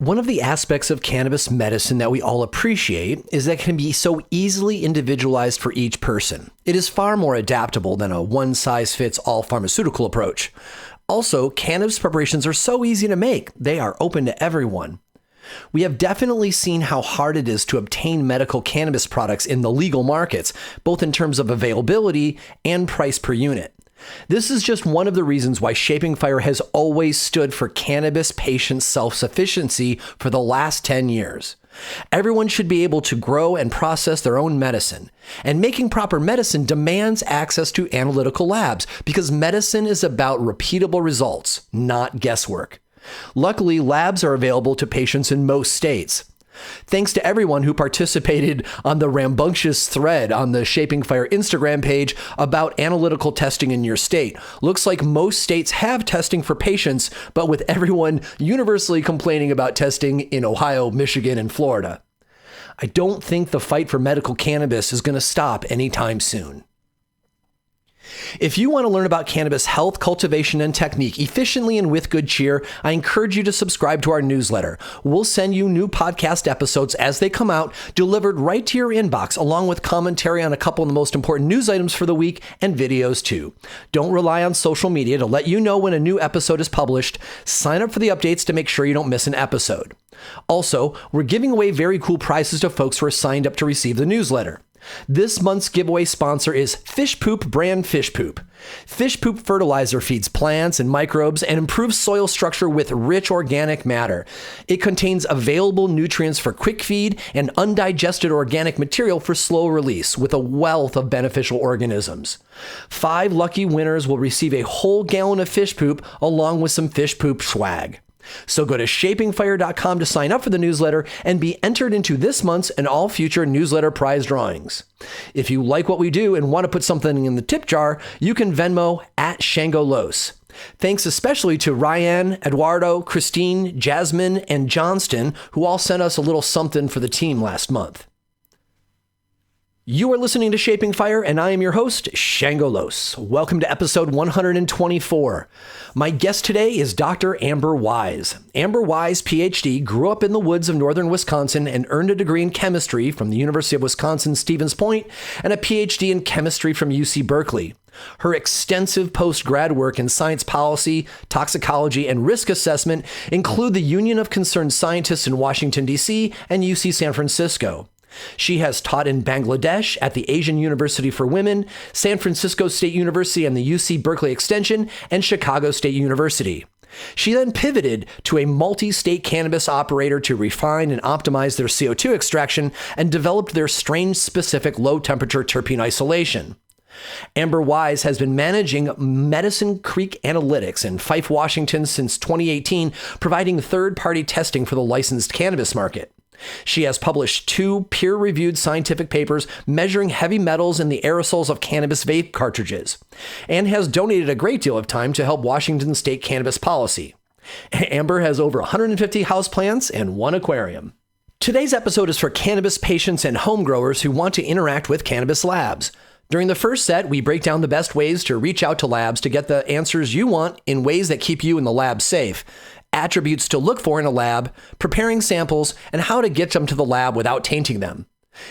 One of the aspects of cannabis medicine that we all appreciate is that it can be so easily individualized for each person. It is far more adaptable than a one-size-fits-all pharmaceutical approach. Also, cannabis preparations are so easy to make. They are open to everyone. We have definitely seen how hard it is to obtain medical cannabis products in the legal markets, both in terms of availability and price per unit. This is just one of the reasons why Shaping Fire has always stood for cannabis patient self-sufficiency for the last 10 years. Everyone should be able to grow and process their own medicine. And making proper medicine demands access to analytical labs because medicine is about repeatable results, not guesswork. Luckily, labs are available to patients in most states. Thanks to everyone who participated on the rambunctious thread on the Shaping Fire Instagram page about analytical testing in your state. Looks like most states have testing for patients, but with everyone universally complaining about testing in Ohio, Michigan, and Florida. I don't think the fight for medical cannabis is going to stop anytime soon. If you want to learn about cannabis health, cultivation, and technique efficiently and with good cheer, I encourage you to subscribe to our newsletter. We'll send you new podcast episodes as they come out, delivered right to your inbox, along with commentary on a couple of the most important news items for the week and videos too. Don't rely on social media to let you know when a new episode is published. Sign up for the updates to make sure you don't miss an episode. Also, we're giving away very cool prizes to folks who are signed up to receive the newsletter. This month's giveaway sponsor is Fish Poop brand Fish Poop. Fish Poop fertilizer feeds plants and microbes and improves soil structure with rich organic matter. It contains available nutrients for quick feed and undigested organic material for slow release with a wealth of beneficial organisms. 5 lucky winners will receive a whole gallon of fish poop along with some fish poop swag. So go to shapingfire.com to sign up for the newsletter and be entered into this month's and all future newsletter prize drawings. If you like what we do and want to put something in the tip jar, you can Venmo at Shango Los. Thanks especially to Ryan, Eduardo, Christine, Jasmine, and Johnston, who all sent us a little something for the team last month. You are listening to Shaping Fire, and I am your host, Shango Los. Welcome to episode 124. My guest today is Dr. Amber Wise. Amber Wise, PhD, grew up in the woods of northern Wisconsin and earned a degree in chemistry from the University of Wisconsin-Stevens Point and a PhD in chemistry from UC Berkeley. Her extensive post-grad work in science policy, toxicology, and risk assessment include the Union of Concerned Scientists in Washington, D.C. and UC San Francisco. She has taught in Bangladesh at the Asian University for Women, San Francisco State University and the UC Berkeley Extension, and Chicago State University. She then pivoted to a multi-state cannabis operator to refine and optimize their CO2 extraction and developed their strain-specific low-temperature terpene isolation. Amber Wise has been managing Medicine Creek Analytics in Fife, Washington since 2018, providing third-party testing for the licensed cannabis market. She has published 2 peer-reviewed scientific papers measuring heavy metals in the aerosols of cannabis vape cartridges, and has donated a great deal of time to help Washington state cannabis policy. Amber has over 150 houseplants and 1 aquarium. Today's episode is for cannabis patients and home growers who want to interact with cannabis labs. During the first set, we break down the best ways to reach out to labs to get the answers you want in ways that keep you and the lab safe, attributes to look for in a lab, preparing samples, and how to get them to the lab without tainting them.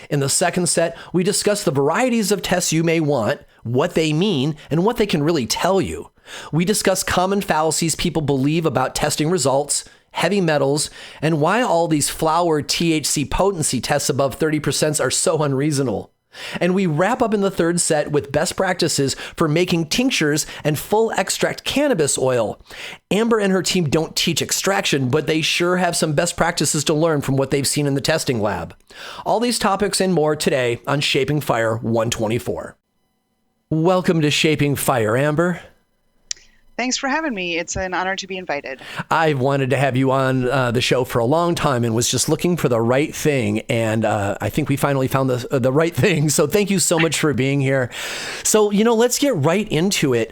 In the second set, we discuss the varieties of tests you may want, what they mean, and what they can really tell you. We discuss common fallacies people believe about testing results, heavy metals, and why all these flower THC potency tests above 30% are so unreasonable. And we wrap up in the third set with best practices for making tinctures and full extract cannabis oil. Amber and her team don't teach extraction, but they sure have some best practices to learn from what they've seen in the testing lab. All these topics and more today on Shaping Fire 124. Welcome to Shaping Fire, Amber. Thanks for having me. It's an honor to be invited. I've wanted to have you on the show for a long time and was just looking for the right thing. And I think we finally found the right thing. So thank you so much for being here. So, let's get right into it.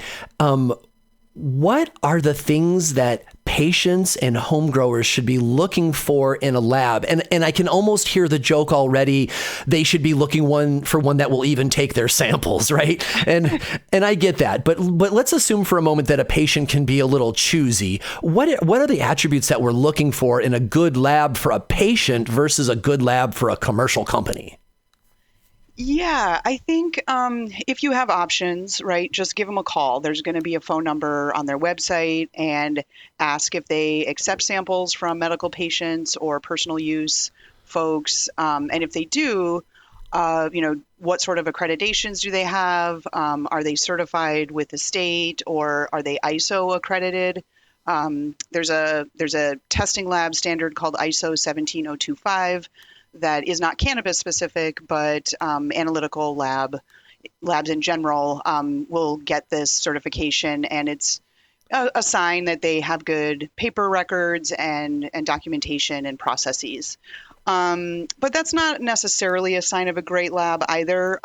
What are the things that patients and home growers should be looking for in a lab? And I can almost hear the joke already. They should be looking for one that will even take their samples, right? And I get that. But let's assume for a moment that a patient can be a little choosy. What are the attributes that we're looking for in a good lab for a patient versus a good lab for a commercial company? Yeah, I think if you have options, right, just give them a call. There's going to be a phone number on their website, and ask if they accept samples from medical patients or personal use folks. And if they do, what sort of accreditations do they have? Are they certified with the state, or are they ISO accredited? There's a testing lab standard called ISO 17025 that is not cannabis specific, but analytical labs in general will get this certification, and it's a sign that they have good paper records and documentation and processes. But that's not necessarily a sign of a great lab either.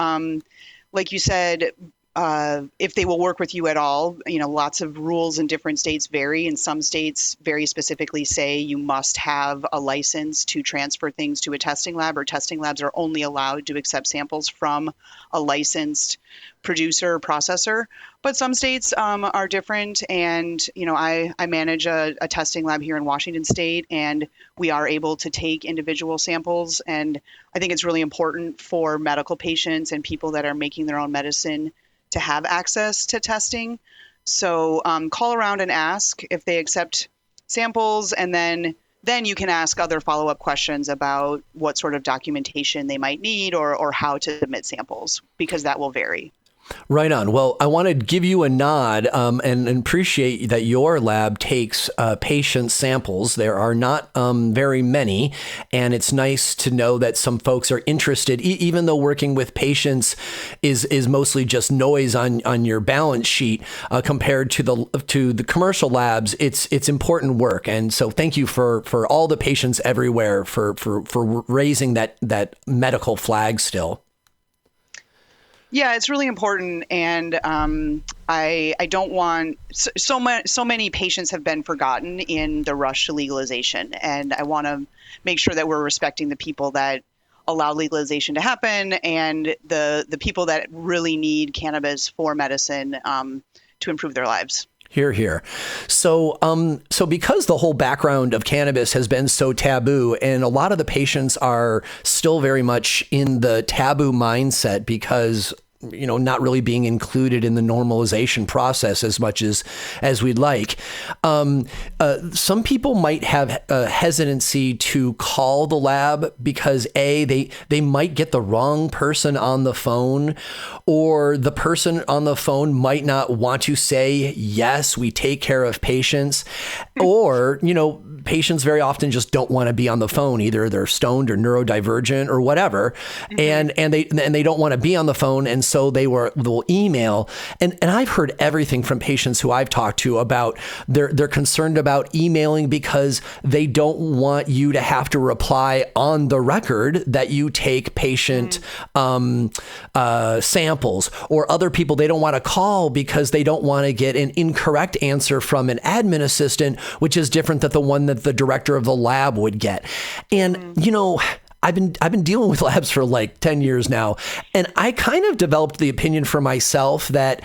Like you said, if they will work with you at all, lots of rules in different states vary, and some states very specifically say you must have a license to transfer things to a testing lab, or testing labs are only allowed to accept samples from a licensed producer or processor. But some states are different, and I manage a testing lab here in Washington State, and we are able to take individual samples. And I think it's really important for medical patients and people that are making their own medicine to have access to testing. So call around and ask if they accept samples, and then you can ask other follow-up questions about what sort of documentation they might need, or how to submit samples, because that will vary. Right on. Well, I want to give you a nod and appreciate that your lab takes patient samples. There are not very many, and it's nice to know that some folks are interested, even though working with patients is mostly just noise on your balance sheet compared to the commercial labs. It's important work, and so thank you for all the patients everywhere for raising that medical flag still. Yeah, it's really important, and I don't want so many patients have been forgotten in the rush to legalization, and I want to make sure that we're respecting the people that allow legalization to happen, and the people that really need cannabis for medicine to improve their lives. Hear, hear. So because the whole background of cannabis has been so taboo, and a lot of the patients are still very much in the taboo mindset because not really being included in the normalization process as much as we'd like. Some people might have a hesitancy to call the lab because they might get the wrong person on the phone, or the person on the phone might not want to say, yes, we take care of patients, or, patients very often just don't want to be on the phone. Either they're stoned or neurodivergent or whatever. Mm-hmm. and they don't want to be on the phone. And so they'll email. And I've heard everything from patients who I've talked to about they're concerned about emailing because they don't want you to have to reply on the record that you take patient samples, or other people they don't want to call because they don't want to get an incorrect answer from an admin assistant, which is different than the one that the director of the lab would get. And, I've been dealing with labs for like 10 years now, and I kind of developed the opinion for myself that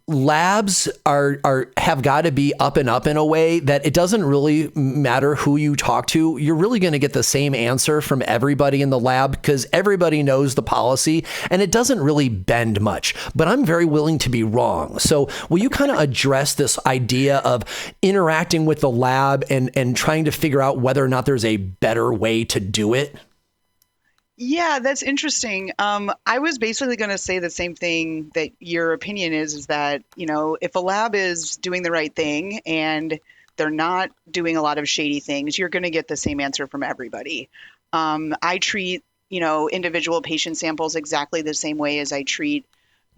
labs have got to be up and up in a way that it doesn't really matter who you talk to. You're really going to get the same answer from everybody in the lab because everybody knows the policy, and it doesn't really bend much. But I'm very willing to be wrong. So will you kind of address this idea of interacting with the lab and trying to figure out whether or not there's a better way to do it? Yeah, that's interesting. I was basically going to say the same thing that your opinion is that, if a lab is doing the right thing and they're not doing a lot of shady things, you're going to get the same answer from everybody. I treat, individual patient samples exactly the same way as I treat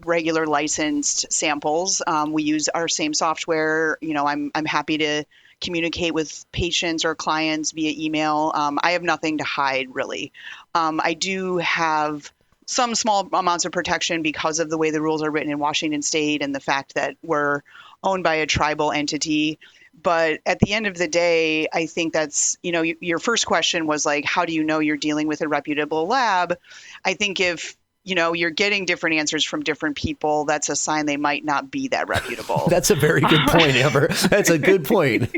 regular licensed samples. We use our same software. I'm happy to communicate with patients or clients via email. I have nothing to hide, really. I do have some small amounts of protection because of the way the rules are written in Washington State and the fact that we're owned by a tribal entity. But at the end of the day, I think that's, your first question was like, how do you know you're dealing with a reputable lab? I think if, you're getting different answers from different people, that's a sign they might not be that reputable. That's a very good point, Amber. That's a good point.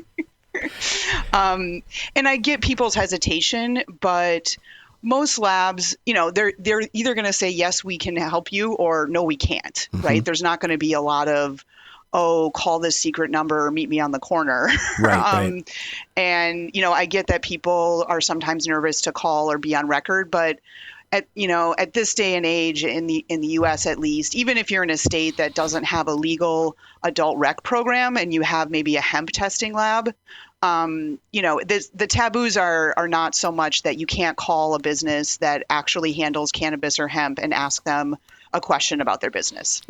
And I get people's hesitation, but most labs, they're either going to say, yes, we can help you, or no, we can't, right? There's not going to be a lot of, oh, call this secret number or meet me on the corner. Right. And, I get that people are sometimes nervous to call or be on record, but at this day and age in the US, at least, even if you're in a state that doesn't have a legal adult rec program and you have maybe a hemp testing lab, the taboos are not so much that you can't call a business that actually handles cannabis or hemp and ask them a question about their business.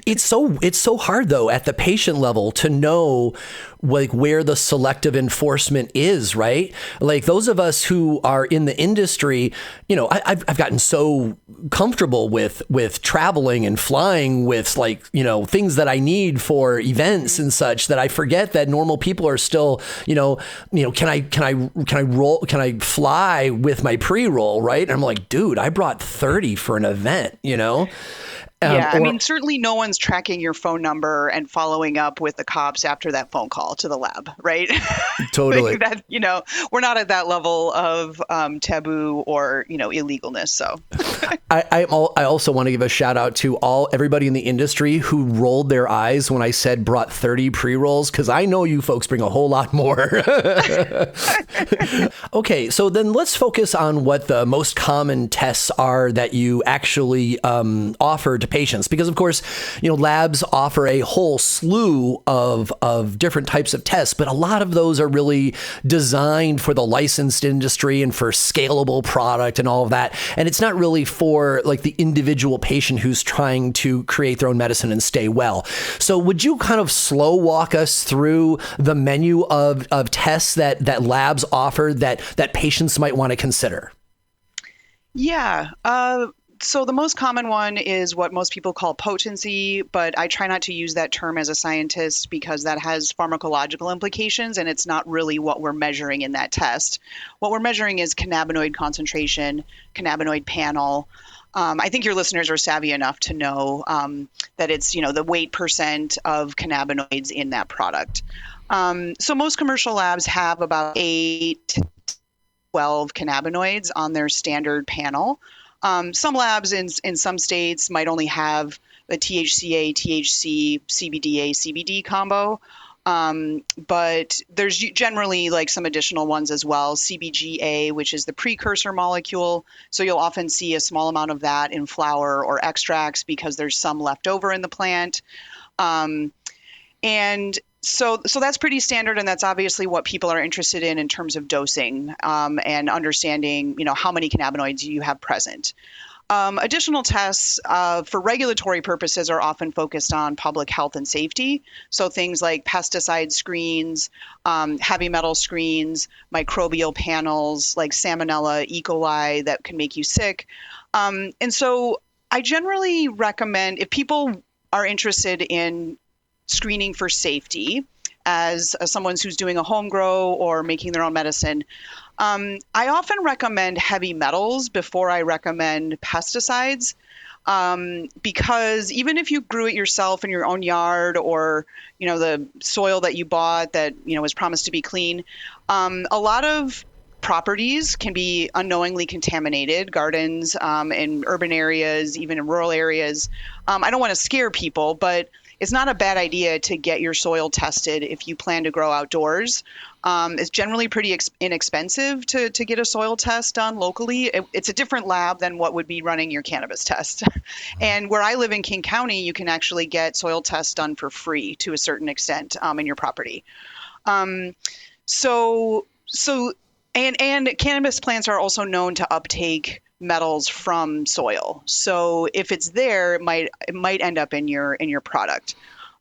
It's so hard though at the patient level to know like where the selective enforcement is, right? Like those of us who are in the industry, I've gotten so comfortable with traveling and flying with like, things that I need for events and such that I forget that normal people are still, can I fly with my pre-roll, right? And I'm like, dude, I brought 30 for an event, certainly no one's tracking your phone number and following up with the cops after that phone call to the lab, right? Totally. That, we're not at that level of taboo or, illegalness. So I also want to give a shout out to everybody in the industry who rolled their eyes when I said brought 30 pre-rolls, because I know you folks bring a whole lot more. Okay, so then let's focus on what the most common tests are that you actually offer to patients, because of course, labs offer a whole slew of different types of tests, but a lot of those are really designed for the licensed industry and for scalable product and all of that. And it's not really for like the individual patient who's trying to create their own medicine and stay well. So would you kind of slow walk us through the menu of tests that labs offer that patients might want to consider? Yeah. So the most common one is what most people call potency, but I try not to use that term as a scientist because that has pharmacological implications and it's not really what we're measuring in that test. What we're measuring is cannabinoid concentration, cannabinoid panel. I think your listeners are savvy enough to know that it's, the weight percent of cannabinoids in that product. So most commercial labs have about 8 to 12 cannabinoids on their standard panel. Some labs in some states might only have the THCA, THC, CBDA, CBD combo. But there's generally like some additional ones as well. CBGA, which is the precursor molecule. So you'll often see a small amount of that in flower or extracts because there's some left over in the plant. And so that's pretty standard, and that's obviously what people are interested in terms of dosing and understanding, how many cannabinoids you have present. Additional tests for regulatory purposes are often focused on public health and safety. So things like pesticide screens, heavy metal screens, microbial panels like Salmonella, E. coli that can make you sick. And so I generally recommend, if people are interested in screening for safety as someone who's doing a home grow or making their own medicine, I often recommend heavy metals before I recommend pesticides, because even if you grew it yourself in your own yard or, the soil that you bought that, was promised to be clean, a lot of properties can be unknowingly contaminated, gardens in urban areas, even in rural areas. I don't want to scare people, but it's not a bad idea to get your soil tested if you plan to grow outdoors. It's generally pretty inexpensive to get a soil test done locally. It's a different lab than what would be running your cannabis test. And where I live in King County, you can actually get soil tests done for free to a certain extent in your property. And cannabis plants are also known to uptake metals from soil. So if it's there, it might end up in your product.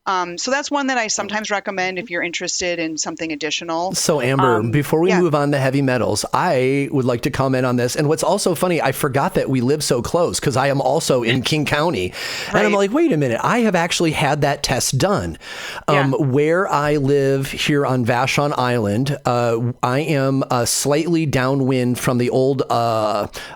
So that's one that I sometimes recommend if you're interested in something additional. So Amber, before we yeah. move on to heavy metals, I would like to comment on this. And what's also funny, I forgot that we live so close because I am also in King County. Right. And I'm like, wait a minute, I have actually had that test done. Where I live here on Vashon Island, I am slightly downwind from the old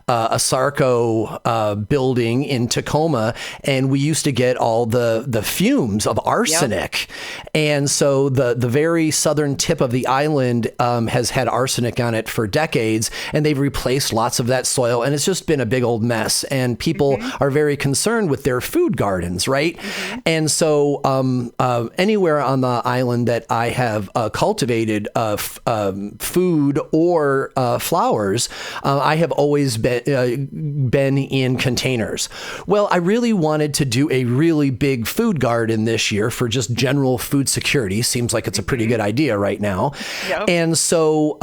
Asarco building in Tacoma. And we used to get all the fumes of arsenic. And so the very southern tip of the island has had arsenic on it for decades, and they've replaced lots of that soil, and it's just been a big old mess. And people are very concerned with their food gardens, right? And so anywhere on the island that I have cultivated food or flowers, I have always been in containers. Well, I really wanted to do a really big food garden this year for just general food security. Seems like it's a pretty good idea right now. Yep. And so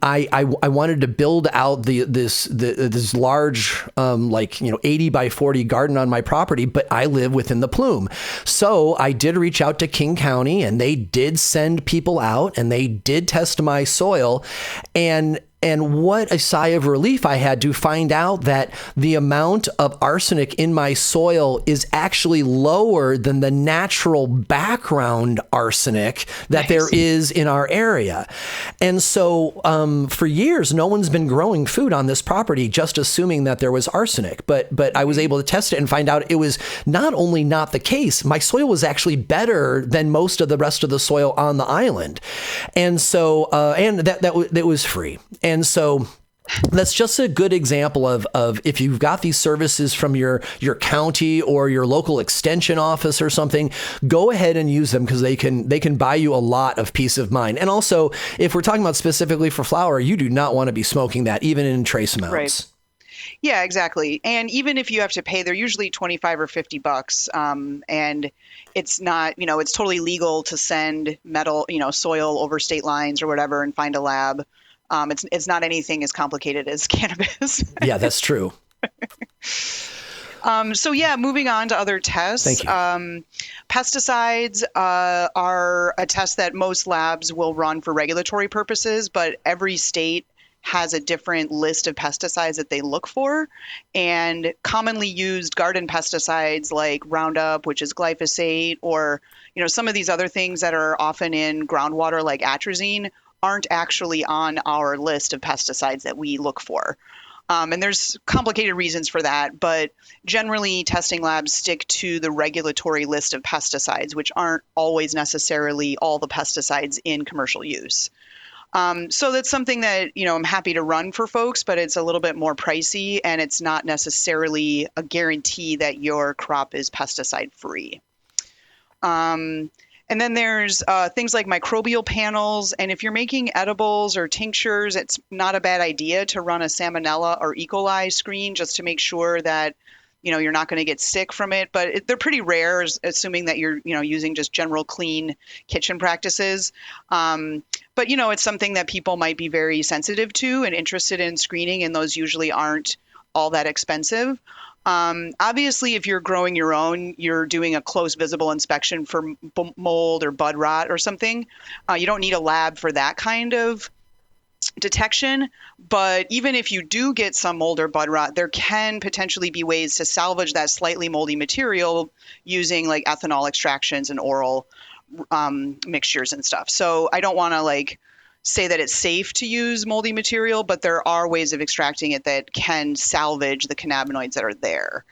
I wanted to build out this large 80 by 40 garden on my property, but I live within the plume. So I did reach out to King County, and they did send people out, and they did test my soil. And what a sigh of relief I had to find out that the amount of arsenic in my soil is actually lower than the natural background arsenic that there is in our area. And so for years, no one's been growing food on this property, just assuming that there was arsenic. But I was able to test it and find out it was not only not the case, my soil was actually better than most of the rest of the soil on the island. And so, and that was free. And so that's just a good example of if you've got these services from your county or your local extension office or something, go ahead and use them because they can buy you a lot of peace of mind. And also, if we're talking about specifically for flower, you do not want to be smoking that even in trace amounts. Right. Yeah, exactly. And even if you have to pay, they're usually $25 or $50. And it's not, it's totally legal to send metal, soil over state lines or whatever and find a lab. It's not anything as complicated as cannabis. Yeah, that's true. Moving on to other tests. Thank you. Pesticides are a test that most labs will run for regulatory purposes, but every state has a different list of pesticides that they look for. And commonly used garden pesticides like Roundup, which is glyphosate, or some of these other things that are often in groundwater like atrazine aren't actually on our list of pesticides that we look for. And there's complicated reasons for that, but generally testing labs stick to the regulatory list of pesticides, which aren't always necessarily all the pesticides in commercial use. So that's something that, I'm happy to run for folks, but it's a little bit more pricey, and it's not necessarily a guarantee that your crop is pesticide free. And then there's things like microbial panels. And if you're making edibles or tinctures, it's not a bad idea to run a Salmonella or E. coli screen just to make sure that, you're not going to get sick from it. But they're pretty rare, assuming that you're, using just general clean kitchen practices. But, it's something that people might be very sensitive to and interested in screening, and those usually aren't all that expensive. Obviously, if you're growing your own, you're doing a close visible inspection for mold or bud rot or something. You don't need a lab for that kind of detection. But even if you do get some mold or bud rot, there can potentially be ways to salvage that slightly moldy material using like ethanol extractions and oral mixtures and stuff. So I don't want to say that it's safe to use moldy material, but there are ways of extracting it that can salvage the cannabinoids that are there.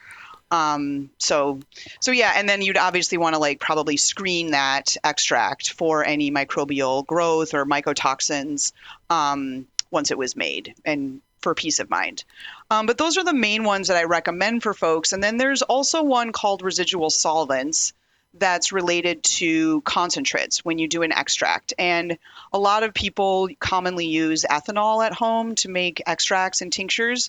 And then you'd obviously want to probably screen that extract for any microbial growth or mycotoxins once it was made, and for peace of mind. But those are the main ones that I recommend for folks. And then there's also one called residual solvents that's related to concentrates when you do an extract. And a lot of people commonly use ethanol at home to make extracts and tinctures.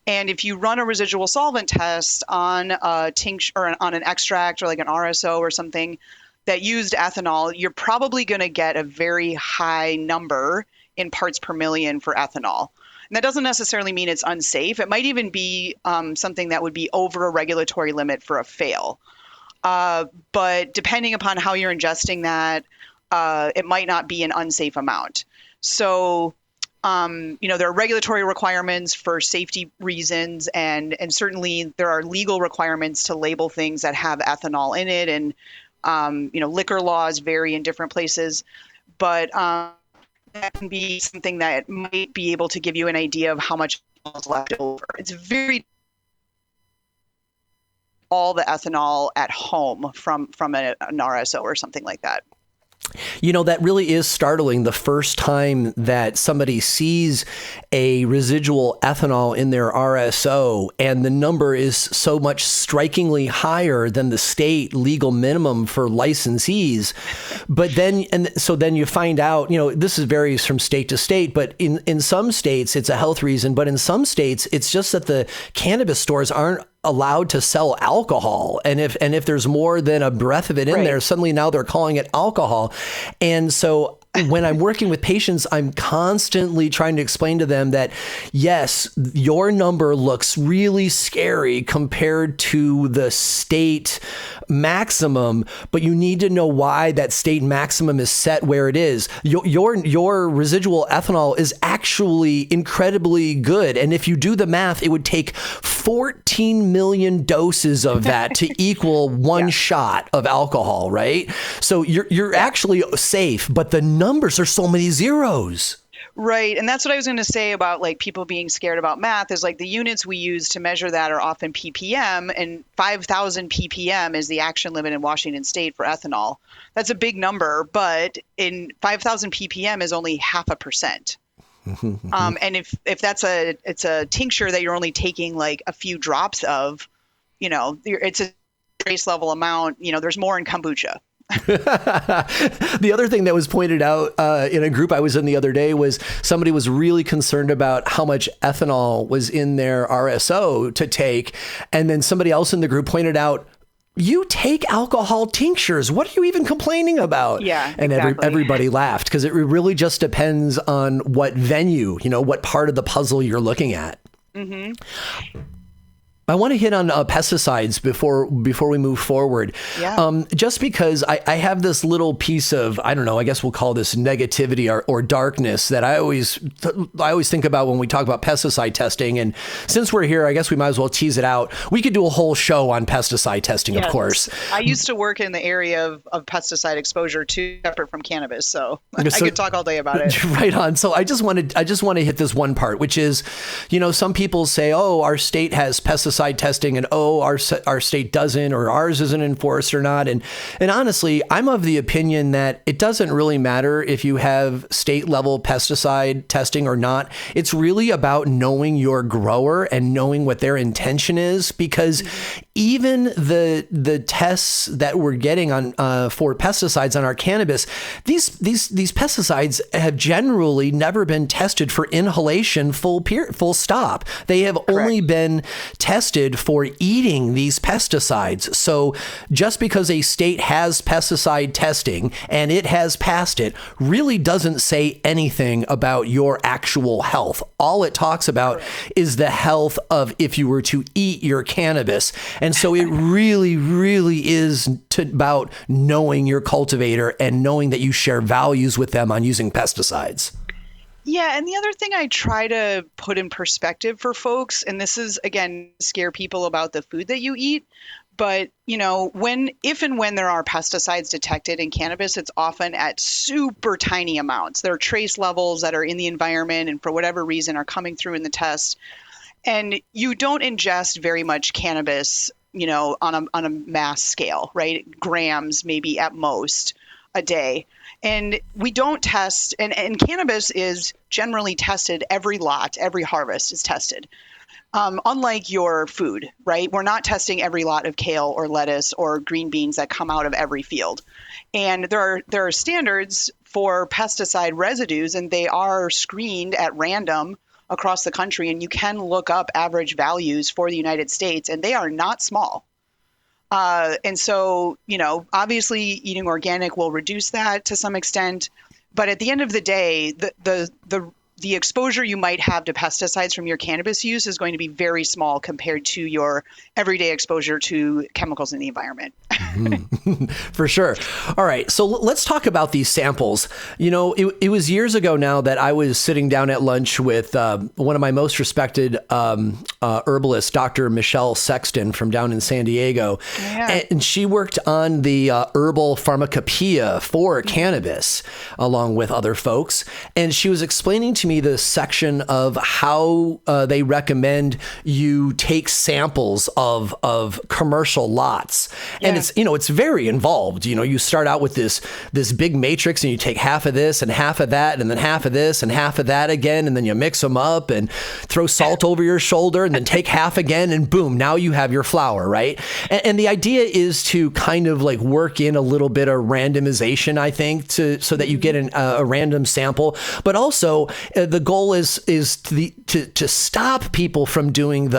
And if you run a residual solvent test on a tincture or on an extract or like an RSO or something that used ethanol, you're probably going to get a very high number in parts per million for ethanol. And that doesn't necessarily mean it's unsafe. It might even be something that would be over a regulatory limit for a fail. But depending upon how you're ingesting that, it might not be an unsafe amount. So, there are regulatory requirements for safety reasons, and certainly there are legal requirements to label things that have ethanol in it. And, liquor laws vary in different places, but that can be something that might be able to give you an idea of how much is left over. It's very all the ethanol at home from an RSO or something like that. That really is startling the first time that somebody sees a residual ethanol in their RSO, and the number is so much strikingly higher than the state legal minimum for licensees. But then you find out, this varies from state to state, but in some states it's a health reason, but in some states it's just that the cannabis stores aren't allowed to sell alcohol. And if there's more than a breath of it in there, suddenly now they're calling it alcohol. And so when I'm working with patients, I'm constantly trying to explain to them that, yes, your number looks really scary compared to the state maximum, but you need to know why that state maximum is set where it is. Your residual ethanol is actually incredibly good. And if you do the math, it would take 14 million doses of that to equal one shot of alcohol, right? So you're actually safe, but the numbers are so many zeros. Right. And that's what I was going to say about people being scared about math is the units we use to measure that are often ppm, and 5,000 ppm is the action limit in Washington state for ethanol. That's a big number, but in 5,000 ppm is only 0.5%. And if it's a tincture that you're only taking a few drops of, it's a trace level amount, there's more in kombucha. The other thing that was pointed out in a group I was in the other day was somebody was really concerned about how much ethanol was in their RSO to take. And then somebody else in the group pointed out, you take alcohol tinctures. What are you even complaining about? Yeah, and exactly. Everybody laughed because it really just depends on what venue, what part of the puzzle you're looking at. Mm-hmm. I want to hit on pesticides before we move forward. Yeah. Just because I have this little piece of, I don't know, I guess we'll call this negativity or darkness that I always think about when we talk about pesticide testing. And since we're here, I guess we might as well tease it out. We could do a whole show on pesticide testing, of course. I used to work in the area of pesticide exposure too, separate from cannabis. So I could talk all day about it. Right on. So I just want to hit this one part, which is, some people say, oh, our state has pesticide testing and our state doesn't, or ours isn't enforced or not. And honestly, I'm of the opinion that it doesn't really matter if you have state level pesticide testing or not. It's really about knowing your grower and knowing what their intention is, because even the tests that we're getting on for pesticides on our cannabis, these pesticides have generally never been tested for inhalation full stop. They have only been tested for eating these pesticides. So just because a state has pesticide testing and it has passed it really doesn't say anything about your actual health. All it talks about is the health of if you were to eat your cannabis. And so it really, really is about knowing your cultivator and knowing that you share values with them on using pesticides. Yeah, and the other thing I try to put in perspective for folks, and this is, again, scare people about the food that you eat, but, if and when there are pesticides detected in cannabis, it's often at super tiny amounts. There are trace levels that are in the environment and for whatever reason are coming through in the test. And you don't ingest very much cannabis, on a mass scale, right? Grams, maybe at most a day. And we don't test, and cannabis is generally tested every lot, every harvest is tested. Unlike your food, right? We're not testing every lot of kale or lettuce or green beans that come out of every field. And there are standards for pesticide residues, and they are screened at random across the country. And you can look up average values for the United States, and they are not small. And so, obviously eating organic will reduce that to some extent. But at the end of the day, the the exposure you might have to pesticides from your cannabis use is going to be very small compared to your everyday exposure to chemicals in the environment. For sure. All right. So let's talk about these samples. It was years ago now that I was sitting down at lunch with one of my most respected herbalists, Dr. Michelle Sexton from down in San Diego. Yeah. And she worked on the herbal pharmacopoeia for cannabis, along with other folks. And she was explaining to me the section of how they recommend you take samples of commercial lots. Yeah. And it's very involved. You start out with this big matrix, and you take half of this and half of that, and then half of this and half of that again, and then you mix them up and throw salt over your shoulder, and then take half again, and boom, now you have your flower, right? And the idea is to kind of like work in a little bit of randomization, I think, so that you get a random sample. But also, the goal is to stop people from doing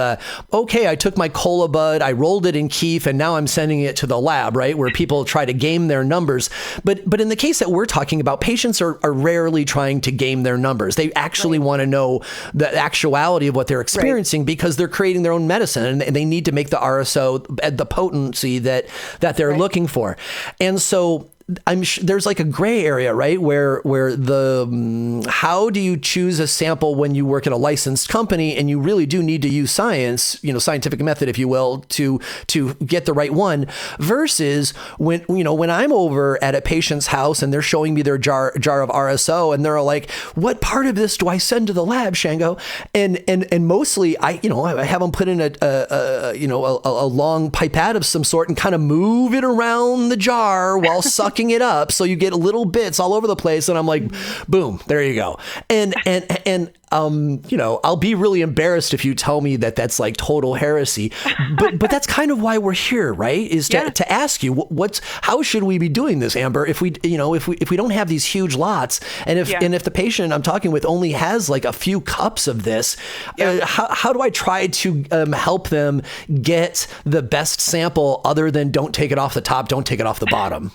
okay, I took my cola bud, I rolled it in keef, and now I'm sending it to the lab, right? Where people try to game their numbers. But in the case that we're talking about, patients are rarely trying to game their numbers. They actually want to know the actuality of what they're experiencing, because they're creating their own medicine, and they need to make the RSO at the potency that they're looking for. And so I'm sure there's like a gray area, right? Where how do you choose a sample when you work at a licensed company and you really do need to use science, scientific method, if you will, to get the right one, versus when I'm over at a patient's house and they're showing me their jar of RSO, and they're like, what part of this do I send to the lab, Shango? And mostly I have them put in a long pipette of some sort and kind of move it around the jar while sucking it up, so you get little bits all over the place, and I'm like, boom, there you go. And I'll be really embarrassed if you tell me that that's like total heresy, but that's kind of why we're here, right? Is to ask you how should we be doing this, Amber? If we don't have these huge lots, and if the patient I'm talking with only has like a few cups of this, how do I try to help them get the best sample other than don't take it off the top, don't take it off the bottom?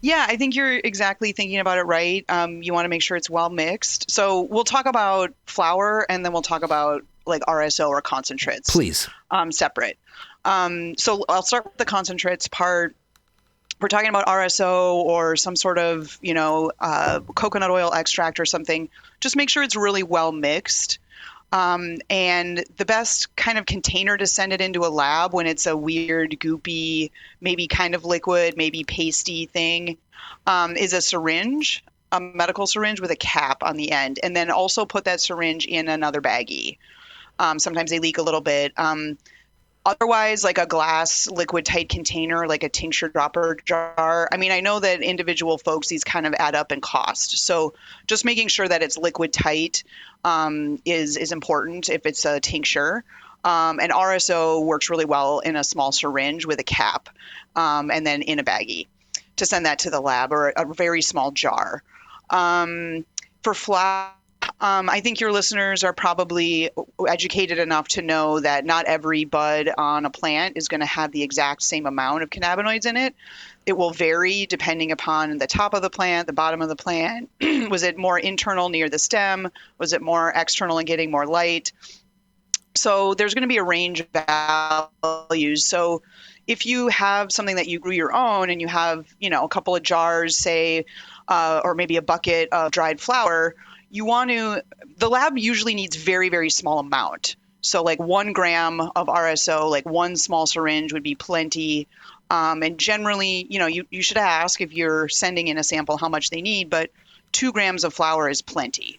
Yeah, I think you're exactly thinking about it right. You want to make sure it's well mixed. So we'll talk about flour, and then we'll talk about like RSO or concentrates. Please. Separate. So I'll start with the concentrates part. We're talking about RSO or some sort of, coconut oil extract or something. Just make sure it's really well mixed. And the best kind of container to send it into a lab when it's a weird, goopy, maybe kind of liquid, maybe pasty thing, is a syringe, a medical syringe with a cap on the end. And then also put that syringe in another baggie. Sometimes they leak a little bit. Otherwise, like a glass liquid tight container, like a tincture dropper jar. I mean, I know that individual folks, these kind of add up in cost. So just making sure that it's liquid tight is important if it's a tincture. And RSO works really well in a small syringe with a cap, and then in a baggie to send that to the lab, or a very small jar. For flour, I think your listeners are probably educated enough to know that not every bud on a plant is going to have the exact same amount of cannabinoids in it. It will vary depending upon the top of the plant, the bottom of the plant. Was it more internal near the stem? Was it more external and getting more light? So there's going to be a range of values. So if you have something that you grew your own and you have, a couple of jars, say, or maybe a bucket of dried flour, the lab usually needs very, very small amount. So like 1 gram of RSO, like one small syringe would be plenty. And generally, you should ask if you're sending in a sample how much they need, but 2 grams of flour is plenty.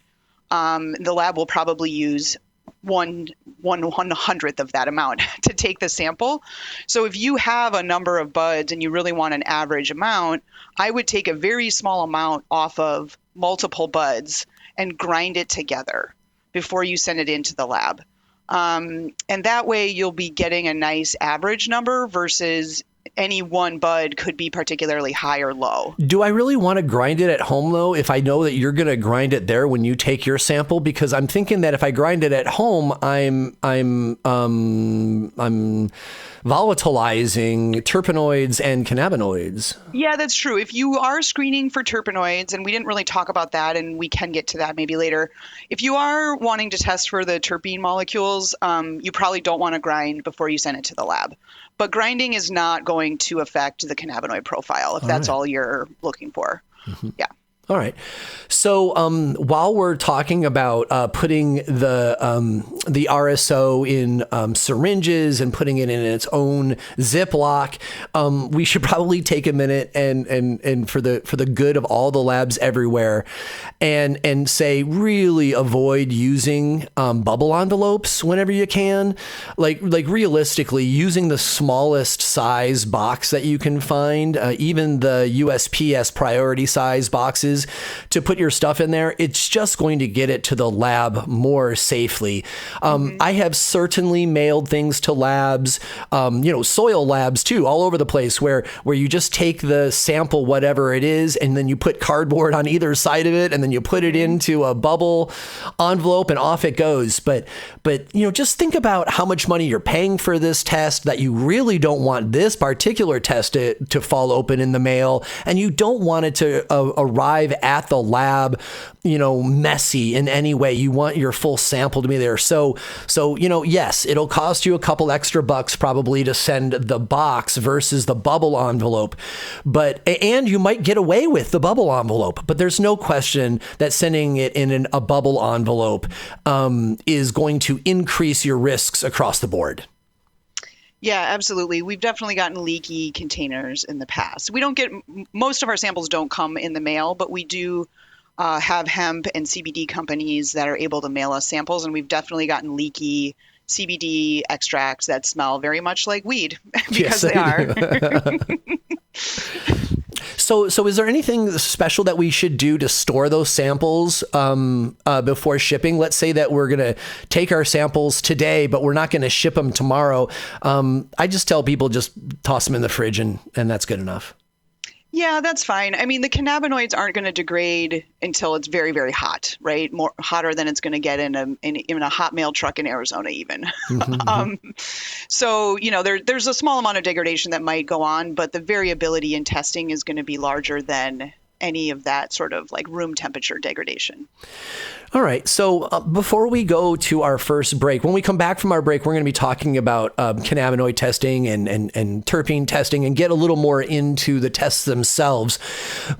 The lab will probably use 1/100th of that amount to take the sample. So if you have a number of buds and you really want an average amount, I would take a very small amount off of multiple buds and grind it together before you send it into the lab. And that way you'll be getting a nice average number versus any one bud could be particularly high or low. Do I really want to grind it at home though, if I know that you're going to grind it there when you take your sample? Because I'm thinking that if I grind it at home, I'm volatilizing terpenoids and cannabinoids. Yeah, that's true. If you are screening for terpenoids, and we didn't really talk about that, and we can get to that maybe later. If you are wanting to test for the terpene molecules, you probably don't want to grind before you send it to the lab. But grinding is not going to affect the cannabinoid profile if that's all you're looking for. Yeah. All right. So while we're talking about putting the RSO in syringes and putting it in its own Ziploc, we should probably take a minute and for the good of all the labs everywhere, and say really avoid using bubble envelopes whenever you can. Like realistically, using the smallest size box that you can find, even the USPS priority size boxes, to put your stuff in there, it's just going to get it to the lab more safely. I have certainly mailed things to labs, soil labs too, all over the place, where you just take the sample, whatever it is, and then you put cardboard on either side of it, and then you put it into a bubble envelope, and off it goes. But just think about how much money you're paying for this test, that you really don't want this particular test to fall open in the mail, and you don't want it to arrive at the lab, messy in any way. You want your full sample to be there. So, yes, it'll cost you a couple extra bucks probably to send the box versus the bubble envelope, and you might get away with the bubble envelope, but there's no question that sending it in a bubble envelope is going to increase your risks across the board. Yeah, absolutely. We've definitely gotten leaky containers in the past. Most of our samples don't come in the mail, but we do have hemp and CBD companies that are able to mail us samples, and we've definitely gotten leaky CBD extracts that smell very much like weed because they are. So is there anything special that we should do to store those samples before shipping? Let's say that we're going to take our samples today, but we're not going to ship them tomorrow. I just tell people just toss them in the fridge and that's good enough. Yeah, that's fine. I mean, the cannabinoids aren't going to degrade until it's very, very hot, right? More hotter than it's going to get in a hot mail truck in Arizona, even. So, there's a small amount of degradation that might go on, but the variability in testing is going to be larger than any of that sort of like room temperature degradation. All right. So before we go to our first break, when we come back from our break, we're going to be talking about cannabinoid testing and terpene testing and get a little more into the tests themselves.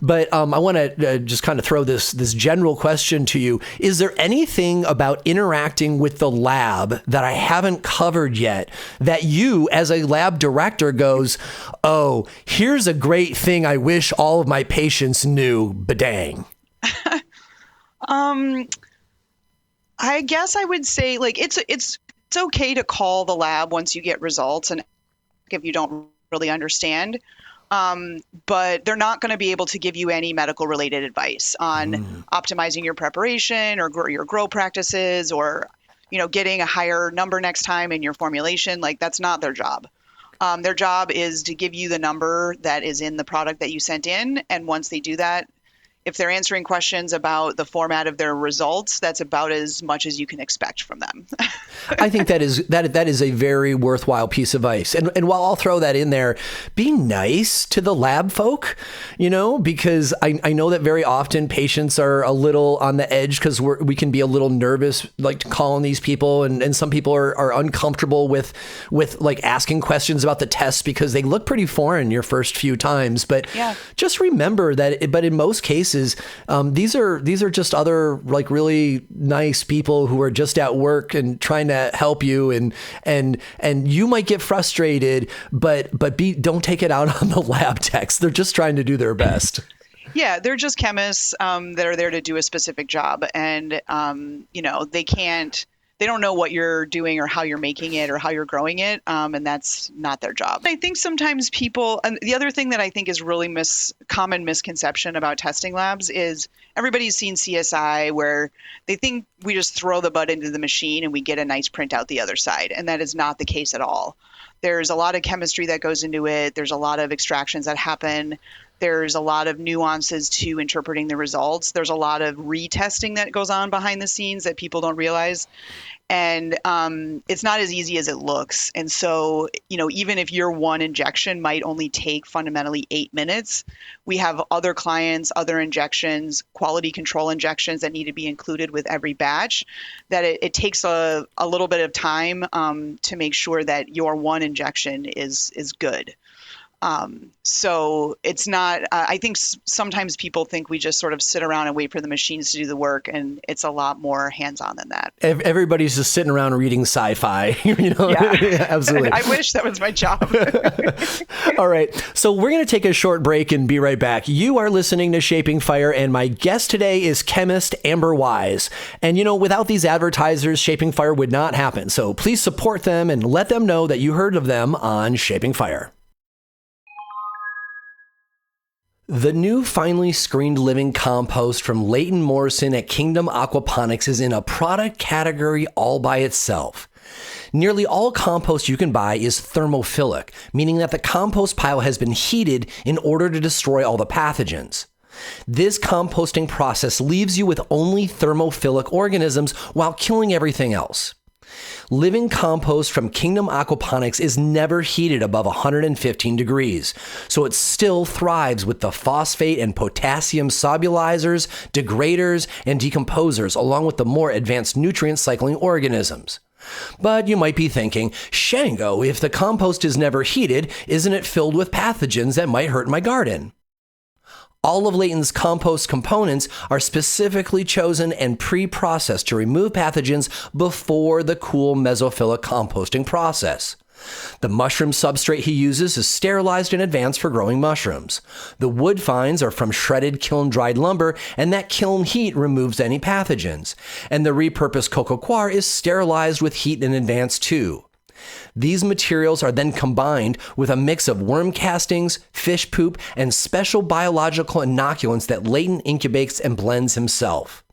But I want to just kind of throw this general question to you. Is there anything about interacting with the lab that I haven't covered yet that you as a lab director goes, oh, here's a great thing I wish all of my patients knew, badang? I guess I would say it's okay to call the lab once you get results and if you don't really understand. But they're not going to be able to give you any medical related advice on optimizing your preparation or your grow practices or, getting a higher number next time in your formulation. Like that's not their job. Their job is to give you the number that is in the product that you sent in. And once they do that, if they're answering questions about the format of their results, that's about as much as you can expect from them. I think that is a very worthwhile piece of advice. And while I'll throw that in there, be nice to the lab folk, because I know that very often patients are a little on the edge because we can be a little nervous, like calling these people. And some people are uncomfortable with like asking questions about the tests because they look pretty foreign your first few times. But just remember that, but in most cases, these are just other like really nice people who are just at work and trying to help you, and you might get frustrated, but don't take it out on the lab techs. They're just trying to do their best. Yeah, they're just chemists that are there to do a specific job, and they can't they don't know what you're doing or how you're making it or how you're growing it, and that's not their job. I think sometimes people, and the other thing that I think is really common misconception about testing labs is everybody's seen CSI where they think we just throw the bud into the machine and we get a nice printout the other side, and that is not the case at all. There's a lot of chemistry that goes into it. There's a lot of extractions that happen. There's a lot of nuances to interpreting the results. There's a lot of retesting that goes on behind the scenes that people don't realize. And it's not as easy as it looks. And so, even if your one injection might only take fundamentally 8 minutes, we have other clients, other injections, quality control injections that need to be included with every batch, that it takes a little bit of time to make sure that your one injection is good. So it's not, I think sometimes people think we just sort of sit around and wait for the machines to do the work, and it's a lot more hands-on than that. Everybody's just sitting around reading sci-fi, Yeah. Yeah, absolutely. I wish that was my job. All right. So we're going to take a short break and be right back. You are listening to Shaping Fire, and my guest today is chemist Amber Wise. And without these advertisers, Shaping Fire would not happen. So please support them and let them know that you heard of them on Shaping Fire. The new finely screened living compost from Leighton Morrison at Kingdom Aquaponics is in a product category all by itself. Nearly all compost you can buy is thermophilic, meaning that the compost pile has been heated in order to destroy all the pathogens. This composting process leaves you with only thermophilic organisms while killing everything else. Living compost from Kingdom Aquaponics is never heated above 115 degrees, so it still thrives with the phosphate and potassium solubilizers, degraders, and decomposers, along with the more advanced nutrient cycling organisms. But you might be thinking, Shango, if the compost is never heated, isn't it filled with pathogens that might hurt my garden? All of Leighton's compost components are specifically chosen and pre-processed to remove pathogens before the cool mesophilic composting process. The mushroom substrate he uses is sterilized in advance for growing mushrooms. The wood fines are from shredded kiln-dried lumber, and that kiln heat removes any pathogens. And the repurposed coco coir is sterilized with heat in advance too. These materials are then combined with a mix of worm castings, fish poop, and special biological inoculants that Leighton incubates and blends himself.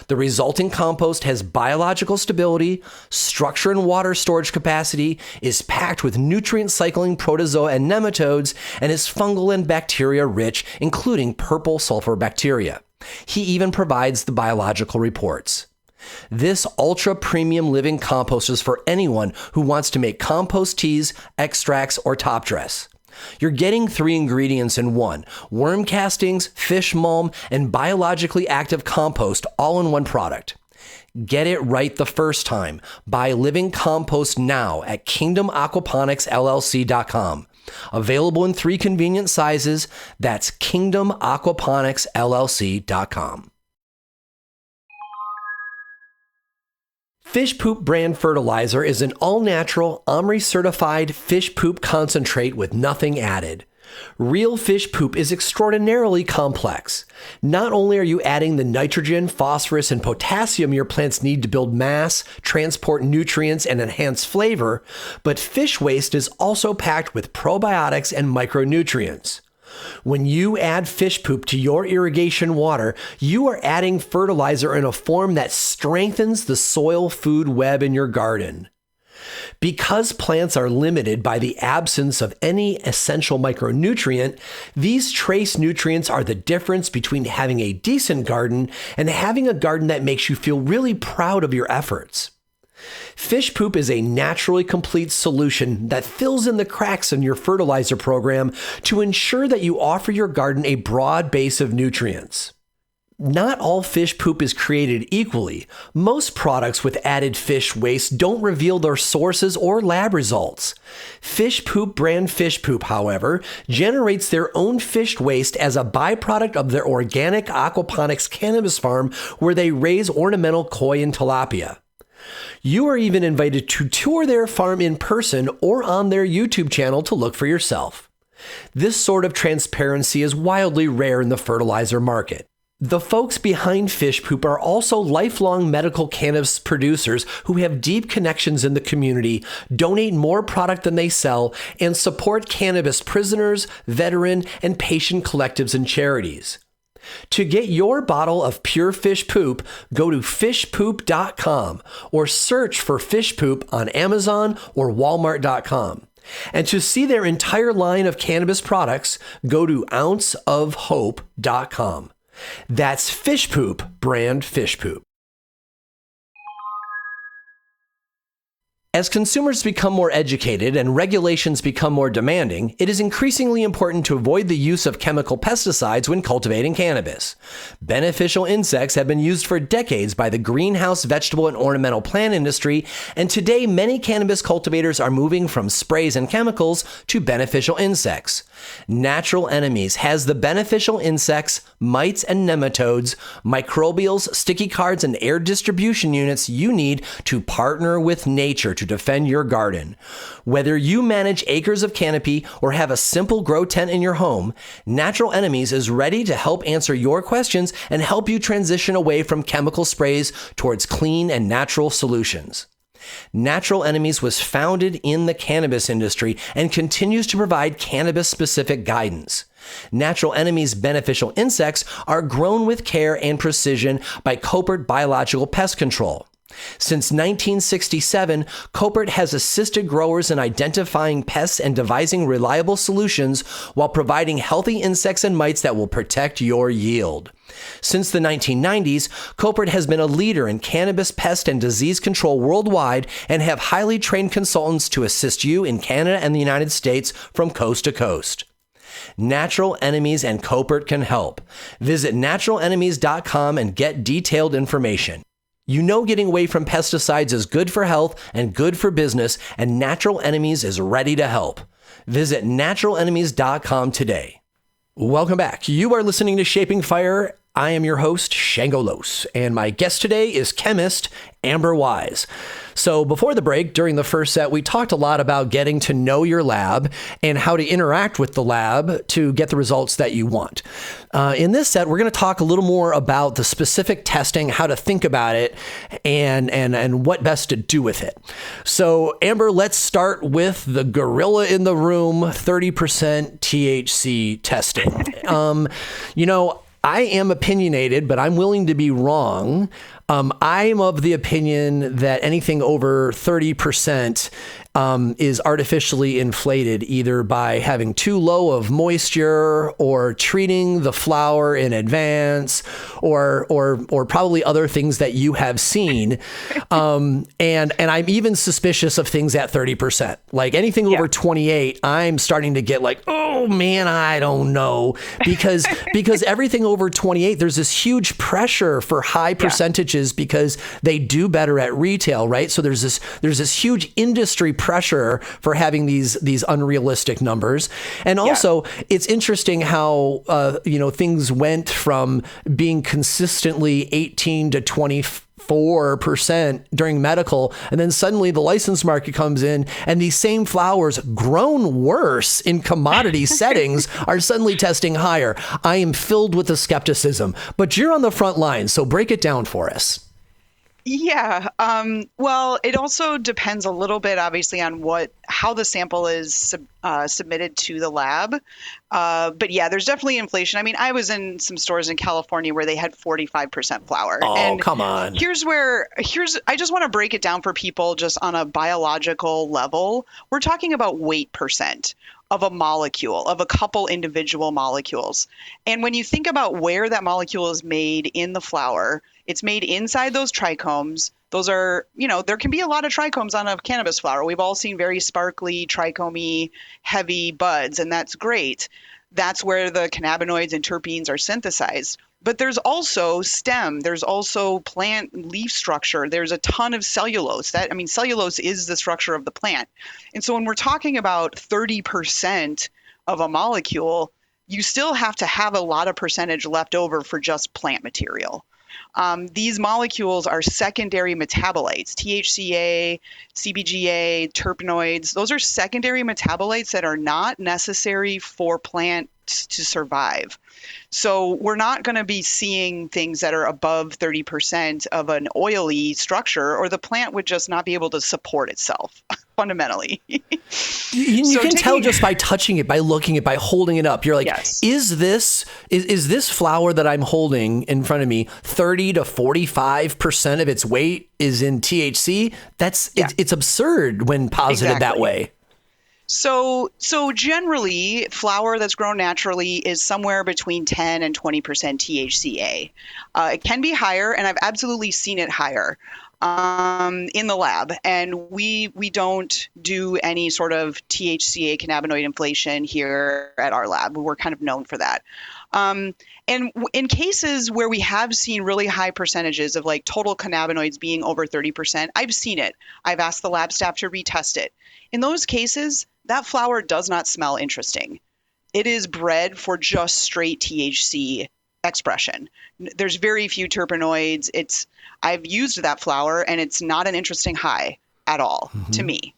The resulting compost has biological stability, structure and water storage capacity, is packed with nutrient cycling protozoa and nematodes, and is fungal and bacteria rich, including purple sulfur bacteria. He even provides the biological reports. This ultra-premium living compost is for anyone who wants to make compost teas, extracts, or top dress. You're getting 3 ingredients in one: worm castings, fish mulm, and biologically active compost all in one product. Get it right the first time. Buy living compost now at kingdomaquaponicsllc.com. Available in 3 convenient sizes. That's kingdomaquaponicsllc.com. Fish Poop brand fertilizer is an all-natural, OMRI-certified fish poop concentrate with nothing added. Real fish poop is extraordinarily complex. Not only are you adding the nitrogen, phosphorus, and potassium your plants need to build mass, transport nutrients, and enhance flavor, but fish waste is also packed with probiotics and micronutrients. When you add fish poop to your irrigation water, you are adding fertilizer in a form that strengthens the soil food web in your garden. Because plants are limited by the absence of any essential micronutrient, these trace nutrients are the difference between having a decent garden and having a garden that makes you feel really proud of your efforts. Fish poop is a naturally complete solution that fills in the cracks in your fertilizer program to ensure that you offer your garden a broad base of nutrients. Not all fish poop is created equally. Most products with added fish waste don't reveal their sources or lab results. Fish Poop brand fish poop, however, generates their own fish waste as a byproduct of their organic aquaponics cannabis farm where they raise ornamental koi and tilapia. You are even invited to tour their farm in person or on their YouTube channel to look for yourself. This sort of transparency is wildly rare in the fertilizer market. The folks behind Fish Poop are also lifelong medical cannabis producers who have deep connections in the community, donate more product than they sell, and support cannabis prisoners, veteran, and patient collectives and charities. To get your bottle of pure fish poop, go to fishpoop.com or search for Fish Poop on Amazon or Walmart.com. And to see their entire line of cannabis products, go to ounceofhope.com. That's Fish Poop brand Fish Poop. As consumers become more educated and regulations become more demanding, it is increasingly important to avoid the use of chemical pesticides when cultivating cannabis. Beneficial insects have been used for decades by the greenhouse, vegetable, and ornamental plant industry, and today many cannabis cultivators are moving from sprays and chemicals to beneficial insects. Natural Enemies has the beneficial insects, mites and nematodes, microbials, sticky cards, and air distribution units you need to partner with nature to defend your garden. Whether you manage acres of canopy or have a simple grow tent in your home, Natural Enemies is ready to help answer your questions and help you transition away from chemical sprays towards clean and natural solutions. Natural Enemies was founded in the cannabis industry and continues to provide cannabis-specific guidance. Natural Enemies beneficial insects are grown with care and precision by Copert Biological Pest Control. Since 1967, Copert has assisted growers in identifying pests and devising reliable solutions while providing healthy insects and mites that will protect your yield. Since the 1990s, Copert has been a leader in cannabis pest and disease control worldwide and have highly trained consultants to assist you in Canada and the United States from coast to coast. Natural Enemies and Copert can help. Visit naturalenemies.com and get detailed information. You know getting away from pesticides is good for health and good for business, and Natural Enemies is ready to help. Visit naturalenemies.com today. Welcome back. You are listening to Shaping Fire. I am your host, Shango Los, and my guest today is chemist Amber Wise. So before the break, during the first set, we talked a lot about getting to know your lab and how to interact with the lab to get the results that you want. In this set, we're going to talk a little more about the specific testing, how to think about it, and what best to do with it. So Amber, let's start with the gorilla in the room, 30% THC testing. I am opinionated, but I'm willing to be wrong. I'm of the opinion that anything over 30% is artificially inflated, either by having too low of moisture or treating the flower in advance or probably other things that you have seen. And I'm even suspicious of things at 30%. Like anything over 28, I'm starting to get like, oh man, I don't know. Because everything over 28, there's this huge pressure for high percentages because they do better at retail, right? So there's this huge industry pressure for having these unrealistic numbers. And also it's interesting how, things went from being consistently 18 to 24% during medical, and then suddenly the license market comes in and these same flowers grown worse in commodity settings are suddenly testing higher. I am filled with the skepticism, but you're on the front line, so break it down for us. Yeah. Well, it also depends a little bit, obviously, on how the sample is submitted to the lab. But yeah, there's definitely inflation. I mean, I was in some stores in California where they had 45% flour. Oh, and come on. I just want to break it down for people just on a biological level. We're talking about weight percent of a molecule, of a couple individual molecules. And when you think about where that molecule is made in the flower, it's made inside those trichomes. Those are, there can be a lot of trichomes on a cannabis flower. We've all seen very sparkly, trichomy, heavy buds, and that's great. That's where the cannabinoids and terpenes are synthesized. But there's also stem. There's also plant leaf structure. There's a ton of cellulose. Cellulose is the structure of the plant. And so when we're talking about 30% of a molecule, you still have to have a lot of percentage left over for just plant material. These molecules are secondary metabolites, THCA, CBGA, terpenoids. Those are secondary metabolites that are not necessary for plant to survive. So we're not going to be seeing things that are above 30% of an oily structure, or the plant would just not be able to support itself fundamentally. You can tell just by touching it, by looking at it, by holding it up. You're like, yes. is this flower that I'm holding in front of me 30 to 45% of its weight is in THC? It's absurd when posited that way. So generally, flower that's grown naturally is somewhere between 10 and 20% THCA. It can be higher, and I've absolutely seen it higher in the lab. And we don't do any sort of THCA cannabinoid inflation here at our lab. We're kind of known for that. And in cases where we have seen really high percentages of like total cannabinoids being over 30%, I've seen it. I've asked the lab staff to retest it. In those cases, that flower does not smell interesting. It is bred for just straight THC expression. There's very few terpenoids. I've used that flower, and it's not an interesting high at all to me.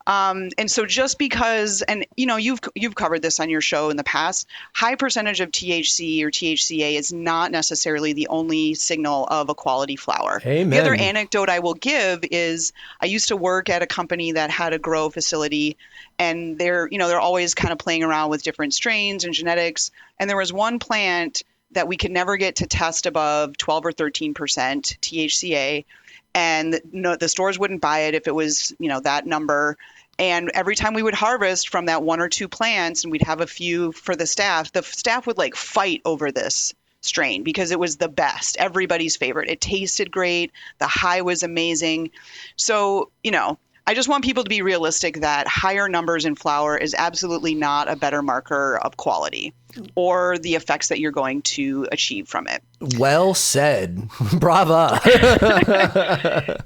And so just because, and you've covered this on your show in the past, high percentage of THC or THCA is not necessarily the only signal of a quality flower. Amen. The other anecdote I will give is I used to work at a company that had a grow facility, and they're always kind of playing around with different strains and genetics. And there was one plant that we could never get to test above 12 or 13% THCA. And the stores wouldn't buy it if it was, that number. And every time we would harvest from that one or two plants, and we'd have a few for the staff would like fight over this strain because it was the best, everybody's favorite. It tasted great. The high was amazing. So, I just want people to be realistic that higher numbers in flower is absolutely not a better marker of quality or the effects that you're going to achieve from it. Well said. Brava.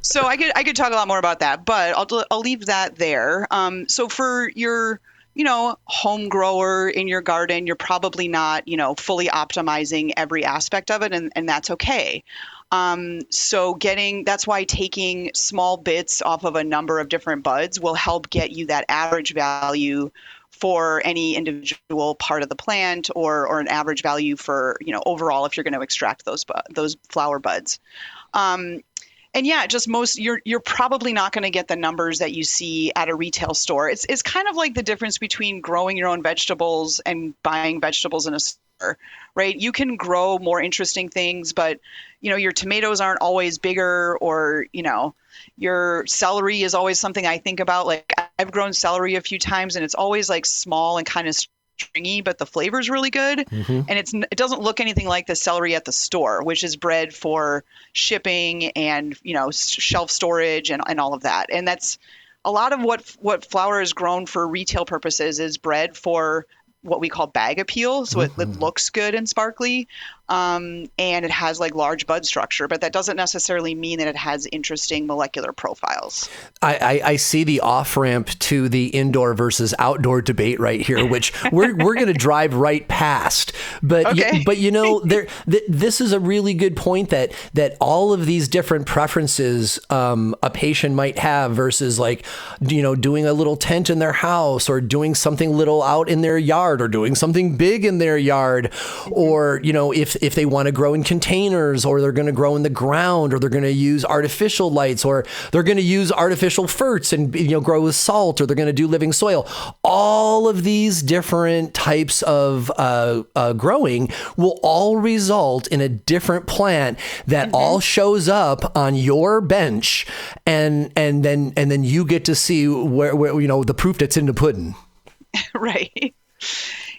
So I could talk a lot more about that, but I'll leave that there. So for your home grower in your garden, you're probably not, fully optimizing every aspect of it, and that's okay. So that's why taking small bits off of a number of different buds will help get you that average value for any individual part of the plant, or an average value for, overall, if you're going to extract those flower buds. And yeah, just you're probably not going to get the numbers that you see at a retail store. It's kind of like the difference between growing your own vegetables and buying vegetables in a store, right? You can grow more interesting things, but your tomatoes aren't always bigger, or your celery is always something I think about. Like, I've grown celery a few times, and it's always like small and kind of stringy, but the flavor is really good. Mm-hmm. And it doesn't look anything like the celery at the store, which is bred for shipping and, shelf storage and all of that. And that's a lot of what flower is grown for retail purposes is bred for what we call bag appeal. So it looks good and sparkly. And it has like large bud structure, but that doesn't necessarily mean that it has interesting molecular profiles. I see the off-ramp to the indoor versus outdoor debate right here, which we're going to drive right past. But okay. This is a really good point that all of these different preferences a patient might have versus like, doing a little tent in their house, or doing something little out in their yard, or doing something big in their yard, or, if they want to grow in containers, or they're going to grow in the ground, or they're going to use artificial lights, or they're going to use artificial ferts and grow with salt, or they're going to do living soil. All of these different types of growing will all result in a different plant that all shows up on your bench, and then you get to see where the proof that's in the pudding. Right.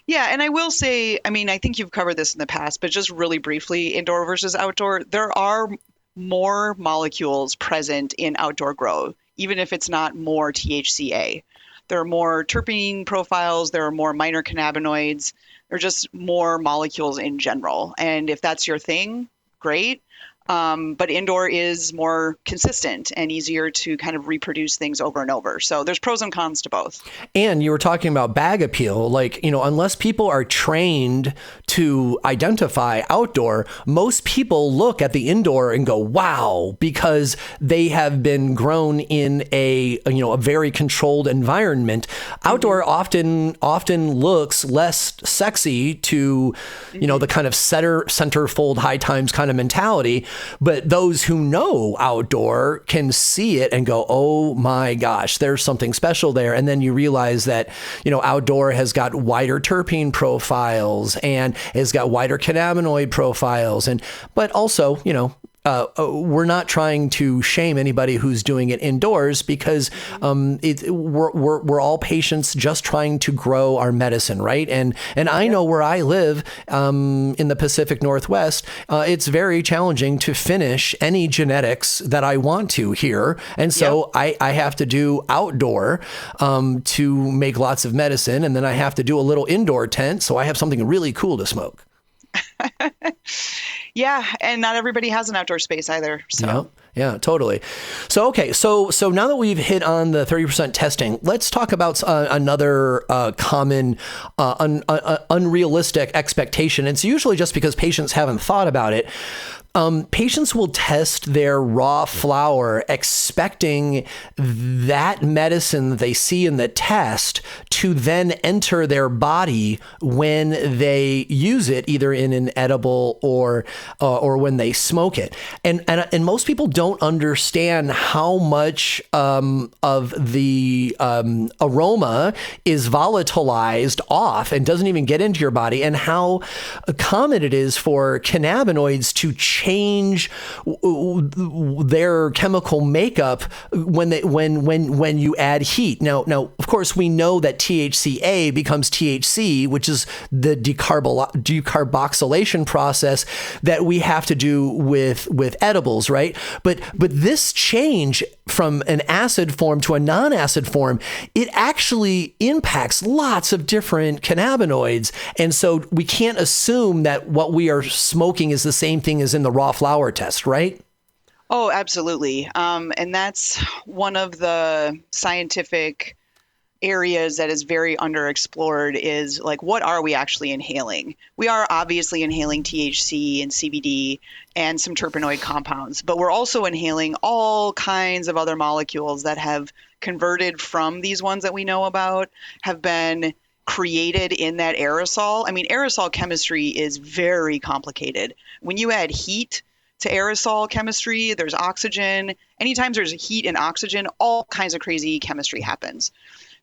Yeah, and I will say, I think you've covered this in the past, but just really briefly, indoor versus outdoor, there are more molecules present in outdoor grow, even if it's not more THCA. There are more terpene profiles, there are more minor cannabinoids, there are just more molecules in general. And if that's your thing, great. But indoor is more consistent and easier to kind of reproduce things over and over. So there's pros and cons to both. And you were talking about bag appeal, like, unless people are trained to identify outdoor, most people look at the indoor and go, wow, because they have been grown in a very controlled environment. Outdoor often looks less sexy to, the kind of centerfold high times kind of mentality. But those who know outdoor can see it and go, oh my gosh, there's something special there. And then you realize that, outdoor has got wider terpene profiles and has got wider cannabinoid profiles. But also, we're not trying to shame anybody who's doing it indoors because we're all patients just trying to grow our medicine, right? And I know where I live in the Pacific Northwest, it's very challenging to finish any genetics that I want to here. And so I have to do outdoor to make lots of medicine. And then I have to do a little indoor tent. So I have something really cool to smoke. Yeah, and not everybody has an outdoor space either. So. Yeah, totally. So, okay. So now that we've hit on the 30% testing, let's talk about another common unrealistic expectation. It's usually just because patients haven't thought about it. Patients will test their raw flower expecting that medicine that they see in the test to then enter their body when they use it, either in an edible or when they smoke it. And most people don't understand how much of the aroma is volatilized off and doesn't even get into your body, and how common it is for cannabinoids to change their chemical makeup when you add heat. Now, of course, we know that THCA becomes THC, which is the decarboxylation process that we have to do with edibles, right? But this change from an acid form to a non-acid form, it actually impacts lots of different cannabinoids. And so we can't assume that what we are smoking is the same thing as in the raw flower test, right? Oh, absolutely. And that's one of the scientific areas that is very underexplored is like, what are we actually inhaling? We are obviously inhaling THC and CBD and some terpenoid compounds, but we're also inhaling all kinds of other molecules that have converted from these ones that we know about, have been created in that aerosol. I mean, aerosol chemistry is very complicated. When you add heat to aerosol chemistry, there's oxygen. Anytime there's heat and oxygen, all kinds of crazy chemistry happens.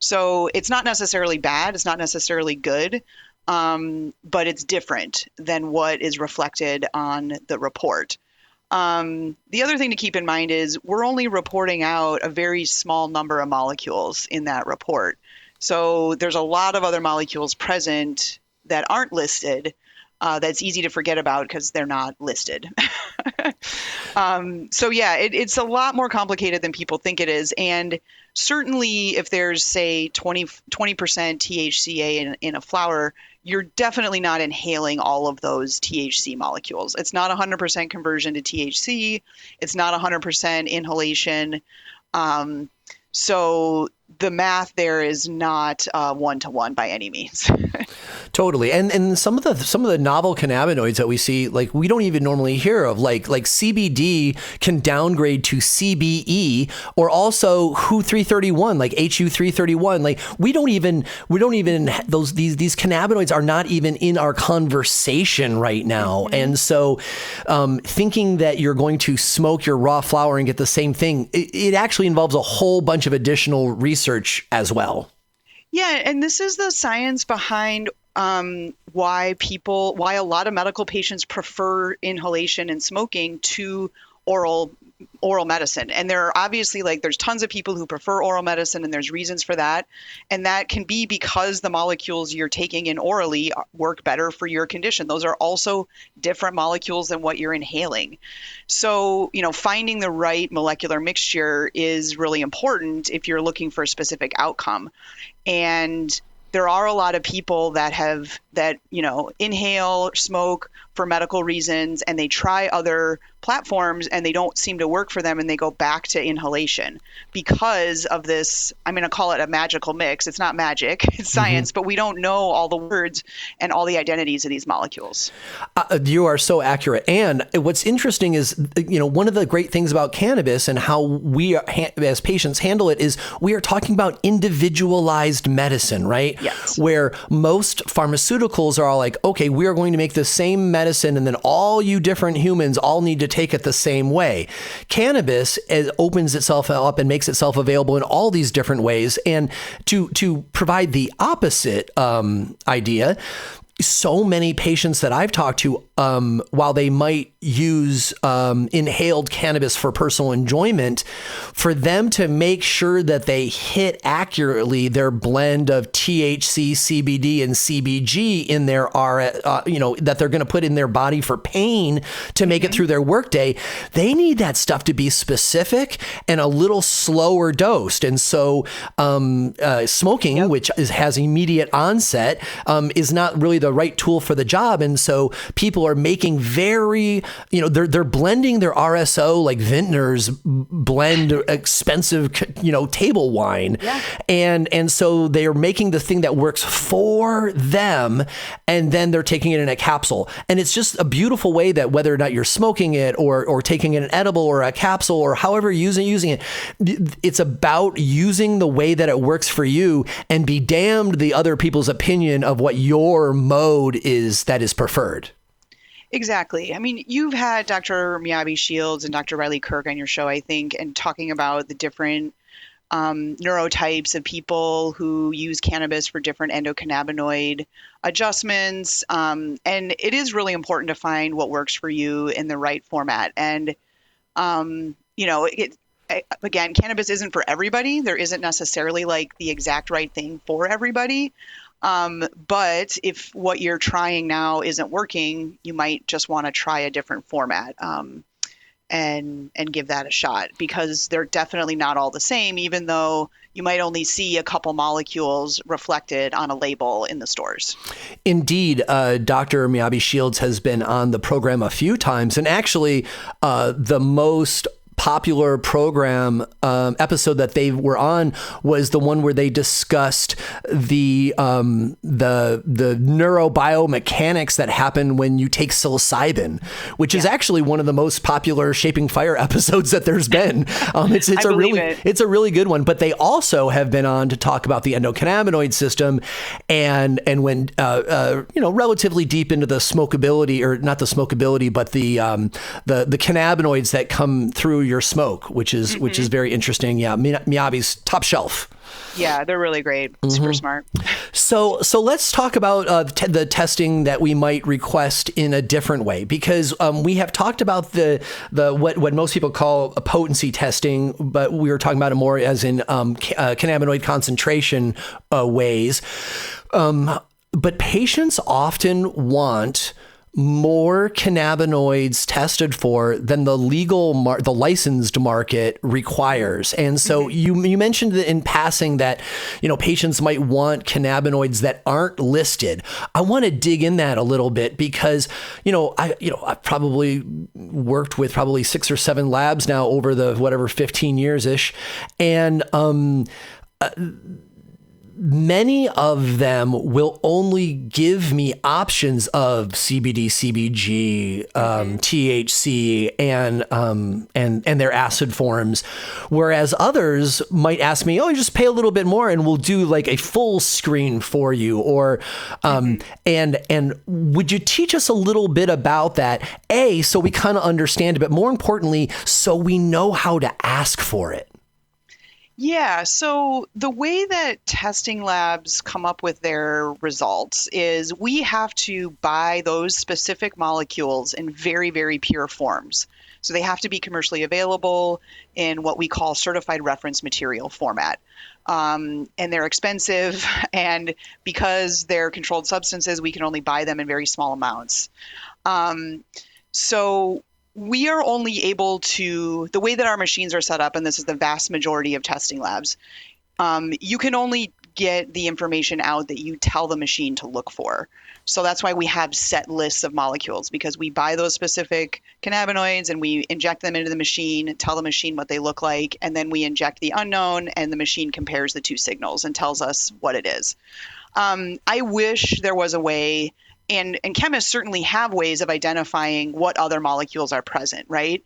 So it's not necessarily bad. It's not necessarily good, but it's different than what is reflected on the report. The other thing to keep in mind is we're only reporting out a very small number of molecules in that report. So there's a lot of other molecules present that aren't listed that's easy to forget about because they're not listed. So yeah, it's a lot more complicated than people think it is. And certainly if there's, say, 20% THCA in a flower, you're definitely not inhaling all of those THC molecules. It's not 100% conversion to THC. It's not 100% inhalation. So the math there is not one-to-one by any means. Totally. And some of the novel cannabinoids that we see, like, we don't even normally hear of, like CBD can downgrade to CBE, or also HU331, like HU331. Like we don't even these cannabinoids are not even in our conversation right now. Mm-hmm. And so thinking that you're going to smoke your raw flower and get the same thing, it actually involves a whole bunch of additional research as well. Yeah, and this is the science behind why a lot of medical patients prefer inhalation and smoking to oral medicine. And there are obviously, there's tons of people who prefer oral medicine, and there's reasons for that. And that can be because the molecules you're taking in orally work better for your condition. Those are also different molecules than what you're inhaling. So, finding the right molecular mixture is really important if you're looking for a specific outcome. And there are a lot of people that inhale, smoke for medical reasons, and they try other platforms and they don't seem to work for them, and they go back to inhalation because of this. I'm going to call it a magical mix. It's not magic, it's science, but we don't know all the words and all the identities of these molecules. You are so accurate. And what's interesting is, one of the great things about cannabis and how we as patients handle it is we are talking about individualized medicine, right? Yes. Where most pharmaceuticals are all like, okay, we are going to make the same medicine, and then all you different humans all need to take it the same way. Cannabis opens itself up and makes itself available in all these different ways. And to provide the opposite idea, so many patients that I've talked to, while they might use inhaled cannabis for personal enjoyment, for them to make sure that they hit accurately their blend of THC, CBD, and CBG in their that they're going to put in their body for pain to make it through their workday, they need that stuff to be specific and a little slower dosed. And so smoking, which has immediate onset, is not really the right tool for the job. And so people are making very, they're blending their RSO like vintners blend expensive, table wine. Yeah. And so they're making the thing that works for them, and then they're taking it in a capsule. And it's just a beautiful way that whether or not you're smoking it or taking an edible or a capsule or however you're using it, it's about using the way that it works for you, and be damned the other people's opinion of what your mode is that is preferred. Exactly. I mean, you've had Dr. Miyabi Shields and Dr. Riley Kirk on your show, I think, and talking about the different neurotypes of people who use cannabis for different endocannabinoid adjustments. And it is really important to find what works for you in the right format. And, again, cannabis isn't for everybody. There isn't necessarily like the exact right thing for everybody. But if what you're trying now isn't working, you might just want to try a different format and give that a shot, because they're definitely not all the same, even though you might only see a couple molecules reflected on a label in the stores. Indeed, Dr. Miyabi Shields has been on the program a few times, and actually the most popular program episode that they were on was the one where they discussed the neurobiomechanics that happen when you take psilocybin, which is actually one of the most popular Shaping Fire episodes that there's been. It's a really good one. But they also have been on to talk about the endocannabinoid system and when relatively deep into the smokability, or not the smokability, but the cannabinoids that come through your smoke, which is very interesting. Yeah, Miyabi's top shelf. Yeah, they're really great. Super smart. So let's talk about the testing that we might request in a different way, because we have talked about the what most people call a potency testing, but we were talking about it more as in cannabinoid concentration ways. But patients often want more cannabinoids tested for than the the licensed market requires. And so you mentioned in passing that, patients might want cannabinoids that aren't listed. I want to dig in that a little bit, because, I've probably worked with 6 or 7 labs now over the 15 years ish. And, many of them will only give me options of CBD, CBG, THC, and their acid forms, whereas others might ask me, "Oh, you just pay a little bit more, and we'll do like a full screen for you." Or, and would you teach us a little bit about that? So we kind of understand it, but more importantly, so we know how to ask for it. Yeah, so the way that testing labs come up with their results is we have to buy those specific molecules in very, very pure forms. So they have to be commercially available in what we call certified reference material format. And they're expensive, and because they're controlled substances, we can only buy them in very small amounts. So we are only able to, the way that our machines are set up, and this is the vast majority of testing labs, you can only get the information out that you tell the machine to look for. So that's why we have set lists of molecules, because we buy those specific cannabinoids and we inject them into the machine, tell the machine what they look like, and then we inject the unknown and the machine compares the two signals and tells us what it is. I wish there was a way, and chemists certainly have ways of identifying what other molecules are present, right?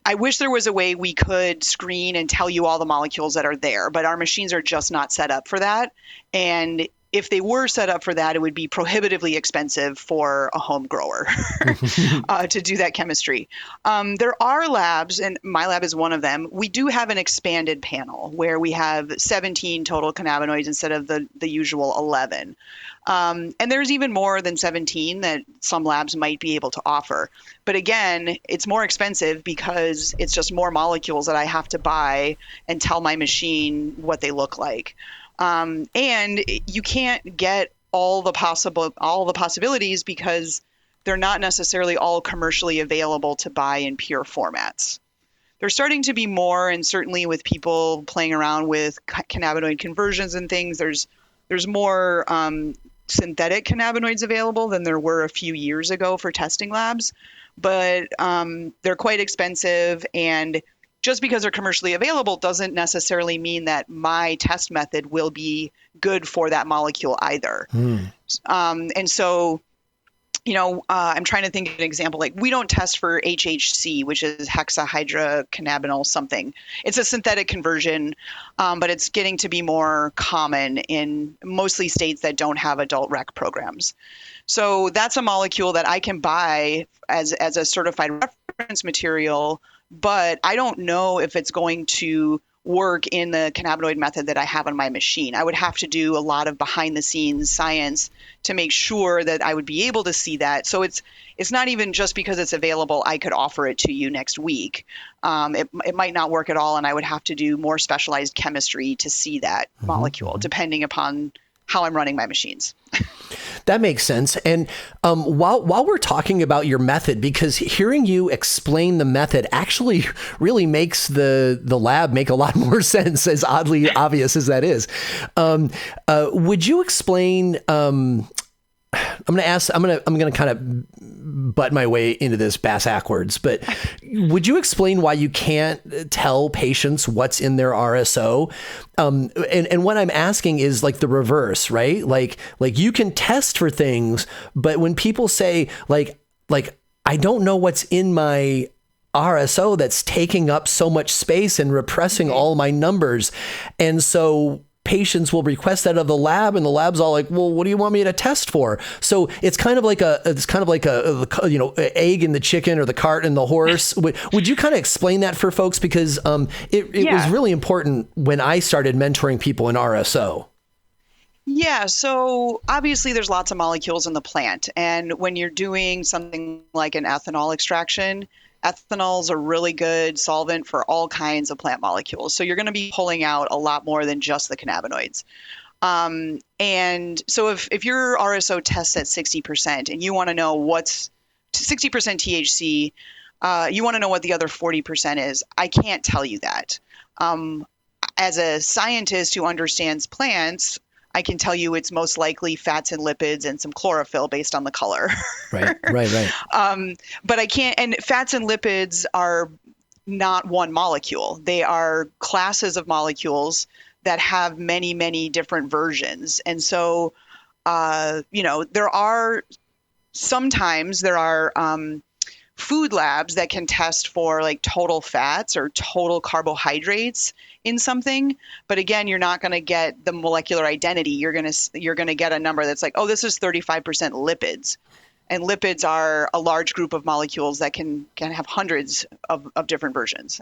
I wish there was a way we could screen and tell you all the molecules that are there, but our machines are just not set up for that. And if they were set up for that, it would be prohibitively expensive for a home grower to do that chemistry. There are labs, and my lab is one of them. We do have an expanded panel where we have 17 total cannabinoids instead of the usual 11. And there's even more than 17 that some labs might be able to offer. But again, it's more expensive because it's just more molecules that I have to buy and tell my machine what they look like. And you can't get all the possibilities because they're not necessarily all commercially available to buy in pure formats. There's starting to be more, and certainly with people playing around with cannabinoid conversions and things, there's more synthetic cannabinoids available than there were a few years ago for testing labs, but they're quite expensive, and just because they're commercially available doesn't necessarily mean that my test method will be good for that molecule either. And so, I'm trying to think of an example. Like, we don't test for HHC, which is hexahydrocannabinol something. It's a synthetic conversion, but it's getting to be more common in mostly states that don't have adult rec programs. So that's a molecule that I can buy as a certified reference material, but I don't know if it's going to work in the cannabinoid method that I have on my machine. I would have to do a lot of behind the scenes science to make sure that I would be able to see that. So it's not even just because it's available, I could offer it to you next week. It might not work at all, and I would have to do more specialized chemistry to see that molecule, depending upon how I'm running my machines. That makes sense. And while we're talking about your method, because hearing you explain the method actually really makes the lab make a lot more sense, as oddly obvious as that is. Would you explain? I'm going to kind of butt my way into this bass backwards, but would you explain why you can't tell patients what's in their RSO? And what I'm asking is like the reverse, right? Like you can test for things, but when people say like, I don't know what's in my RSO that's taking up so much space and repressing all my numbers. And so patients will request that of the lab, and the lab's all like, well, what do you want me to test for? So it's kind of like a egg in the chicken or the cart and the horse. Would you kind of explain that for folks? Because it was really important when I started mentoring people in RSO. Yeah, so obviously there's lots of molecules in the plant. And when you're doing something like an ethanol extraction, ethanol is a really good solvent for all kinds of plant molecules. So you're going to be pulling out a lot more than just the cannabinoids. And so if your RSO tests at 60% and you want to know what's 60% THC, you want to know what the other 40% is, I can't tell you that. As a scientist who understands plants, I can tell you it's most likely fats and lipids and some chlorophyll based on the color. Right. But I can't, and fats and lipids are not one molecule. They are classes of molecules that have many, many different versions. And so, sometimes there are food labs that can test for like total fats or total carbohydrates in something, but again, you're not going to get the molecular identity. You're going to get a number that's like, oh, this is 35% lipids, and lipids are a large group of molecules that can have hundreds of different versions.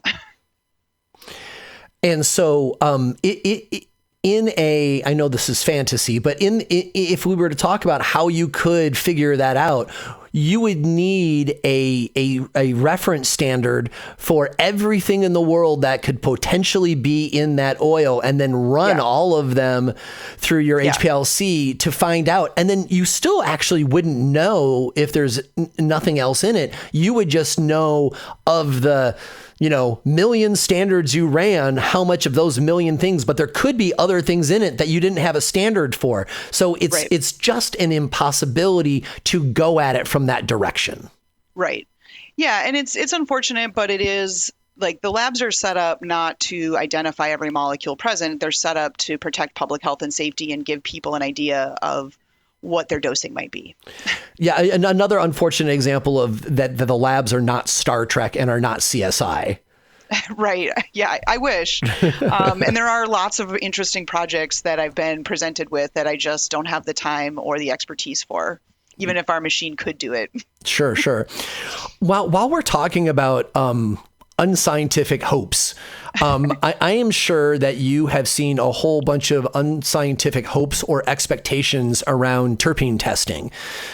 And so, I know this is fantasy, but if we were to talk about how you could figure that out, you would need a reference standard for everything in the world that could potentially be in that oil, and then run all of them through your HPLC to find out. And then you still actually wouldn't know if there's nothing else in it. You would just know of the million standards you ran, how much of those million things, but there could be other things in it that you didn't have a standard for. So it's just an impossibility to go at it from that direction. Right. Yeah. And it's unfortunate, but it is like the labs are set up not to identify every molecule present. They're set up to protect public health and safety and give people an idea of what their dosing might be. Yeah. And another unfortunate example of that the labs are not Star Trek and are not CSI. Right. Yeah, I wish. And there are lots of interesting projects that I've been presented with that I just don't have the time or the expertise for, even if our machine could do it. Sure. While we're talking about unscientific hopes, I am sure that you have seen a whole bunch of unscientific hopes or expectations around terpene testing,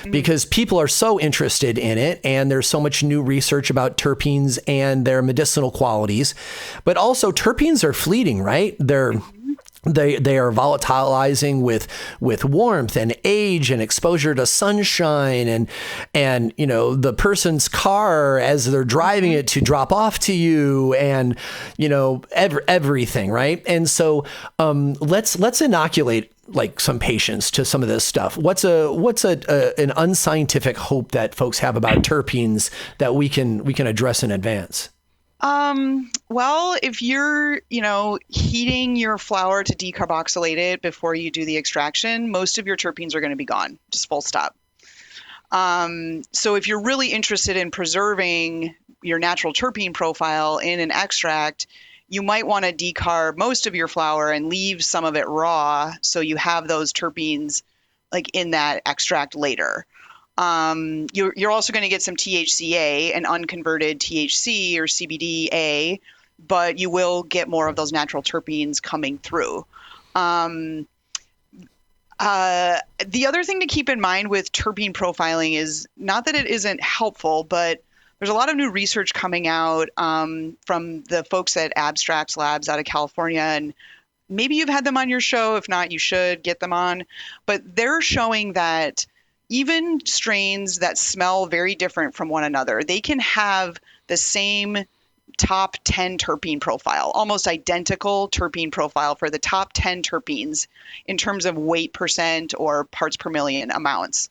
because people are so interested in it, and there's so much new research about terpenes and their medicinal qualities. But also, terpenes are fleeting, right? They are volatilizing with warmth and age and exposure to sunshine and the person's car as they're driving it to drop off to you, and everything, right? And so let's inoculate like some patients to some of this stuff. What's an unscientific hope that folks have about terpenes that we can address in advance? Well, if you're, heating your flower to decarboxylate it before you do the extraction, most of your terpenes are going to be gone, just full stop. So if you're really interested in preserving your natural terpene profile in an extract, you might want to decarb most of your flower and leave some of it raw, so you have those terpenes like in that extract later. You're also going to get some THCA and unconverted THC or CBDA, but you will get more of those natural terpenes coming through. The other thing to keep in mind with terpene profiling is not that it isn't helpful, but there's a lot of new research coming out from the folks at Abstracts Labs out of California, and maybe you've had them on your show. If not, you should get them on. But they're showing that even strains that smell very different from one another, they can have the same top 10 terpene profile, almost identical terpene profile for the top 10 terpenes in terms of weight percent or parts per million amounts.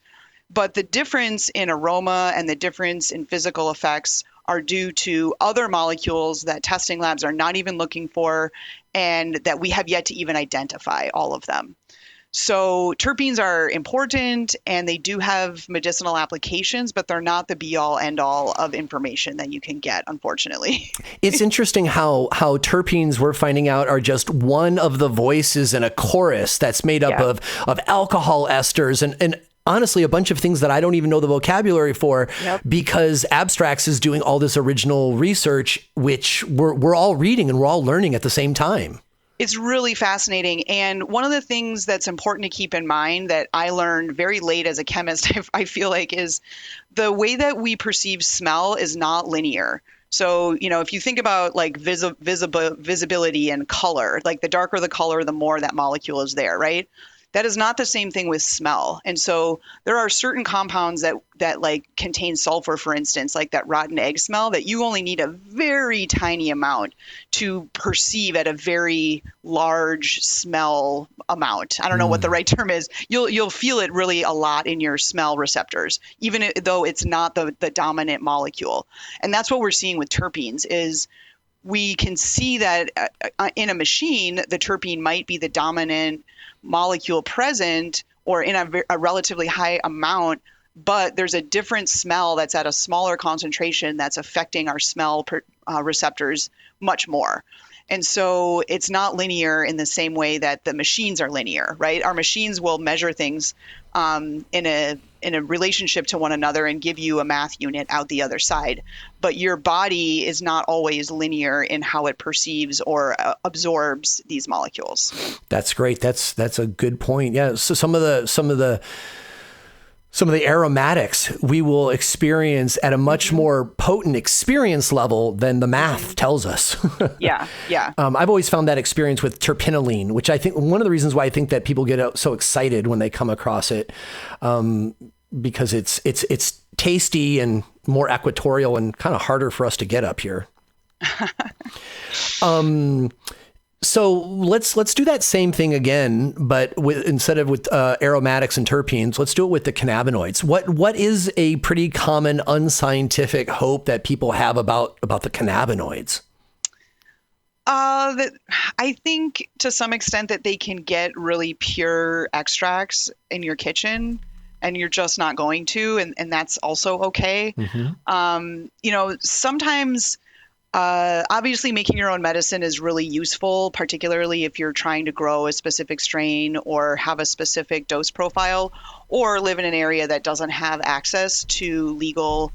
But the difference in aroma and the difference in physical effects are due to other molecules that testing labs are not even looking for, and that we have yet to even identify all of them. So terpenes are important, and they do have medicinal applications, but they're not the be-all, end-all of information that you can get, unfortunately. It's interesting how terpenes, we're finding out, are just one of the voices in a chorus that's made up of alcohol esters and honestly, a bunch of things that I don't even know the vocabulary for, because Abstracts is doing all this original research, which we're all reading and we're all learning at the same time. It's really fascinating. And one of the things that's important to keep in mind that I learned very late as a chemist, I feel like, is the way that we perceive smell is not linear. So, if you think about like visibility and color, like the darker the color, the more that molecule is there, right? That is not the same thing with smell. And so there are certain compounds that like contain sulfur, for instance, like that rotten egg smell, that you only need a very tiny amount to perceive at a very large smell amount. I don't know what the right term is. You'll feel it really a lot in your smell receptors, even though it's not the dominant molecule. And that's what we're seeing with terpenes is we can see that in a machine, the terpene might be the dominant molecule present or in a relatively high amount, but there's a different smell that's at a smaller concentration that's affecting our smell receptors much more. And so it's not linear in the same way that the machines are linear, right? Our machines will measure things in a relationship to one another and give you a math unit out the other side. But your body is not always linear in how it perceives or absorbs these molecules. That's great. That's a good point. Yeah. So some of the aromatics we will experience at a much more potent experience level than the math tells us. Yeah. I've always found that experience with terpinolene, which I think one of the reasons why I think that people get so excited when they come across it, because it's tasty and more equatorial and kind of harder for us to get up here. So let's do that same thing again, but instead of with aromatics and terpenes, let's do it with the cannabinoids. What is a pretty common unscientific hope that people have about the cannabinoids? I think to some extent that they can get really pure extracts in your kitchen and you're just not going to, and that's also okay. Sometimes obviously making your own medicine is really useful, particularly if you're trying to grow a specific strain or have a specific dose profile or live in an area that doesn't have access to legal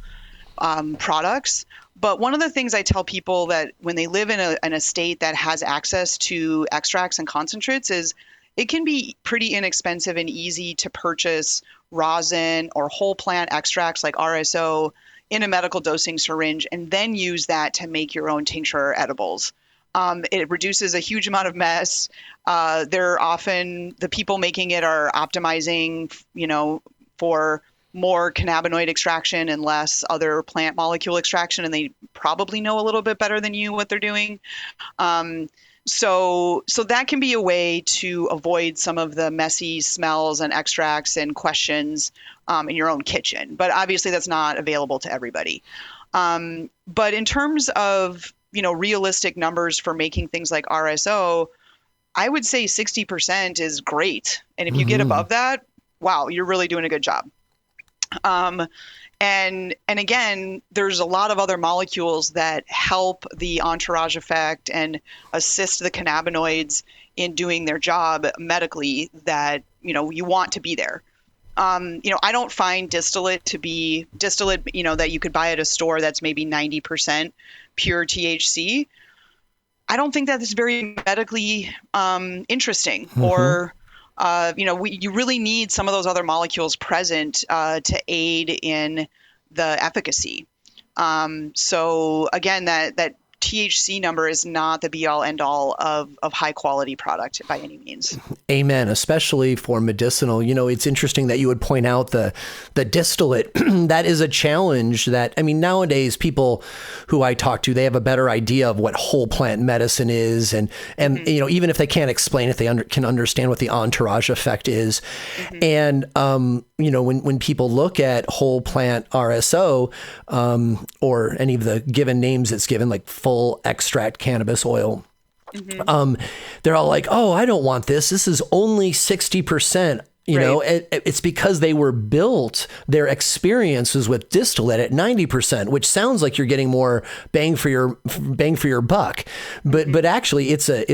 products. But one of the things I tell people that when they live in a state that has access to extracts and concentrates is it can be pretty inexpensive and easy to purchase rosin or whole plant extracts like RSO in a medical dosing syringe and then use that to make your own tincture or edibles. It reduces a huge amount of mess. They're often, the people making it are optimizing, for more cannabinoid extraction and less other plant molecule extraction, and they probably know a little bit better than you what they're doing. So that can be a way to avoid some of the messy smells and extracts and questions in your own kitchen. But obviously that's not available to everybody. But in terms of, realistic numbers for making things like RSO, I would say 60% is great. And if you get above that, wow, you're really doing a good job. And again, there's a lot of other molecules that help the entourage effect and assist the cannabinoids in doing their job medically that, you want to be there. I don't find distillate to be distillate, that you could buy at a store that's maybe 90% pure THC. I don't think that is very medically interesting or you really need some of those other molecules present to aid in the efficacy. So again, that THC number is not the be all end all of high quality product by any means. Amen. Especially for medicinal. It's interesting that you would point out the distillate. That is a challenge that, nowadays people who I talk to, they have a better idea of what whole plant medicine is. And even if they can't explain it, they can understand what the entourage effect is. And, when people look at whole plant RSO, or any of the given names it's given, like full extract cannabis oil, they're all like, oh, I don't want this. This is only 60%. It's because they were built, their experiences with distillate at 90%, which sounds like you're getting more bang for your buck. But actually it's a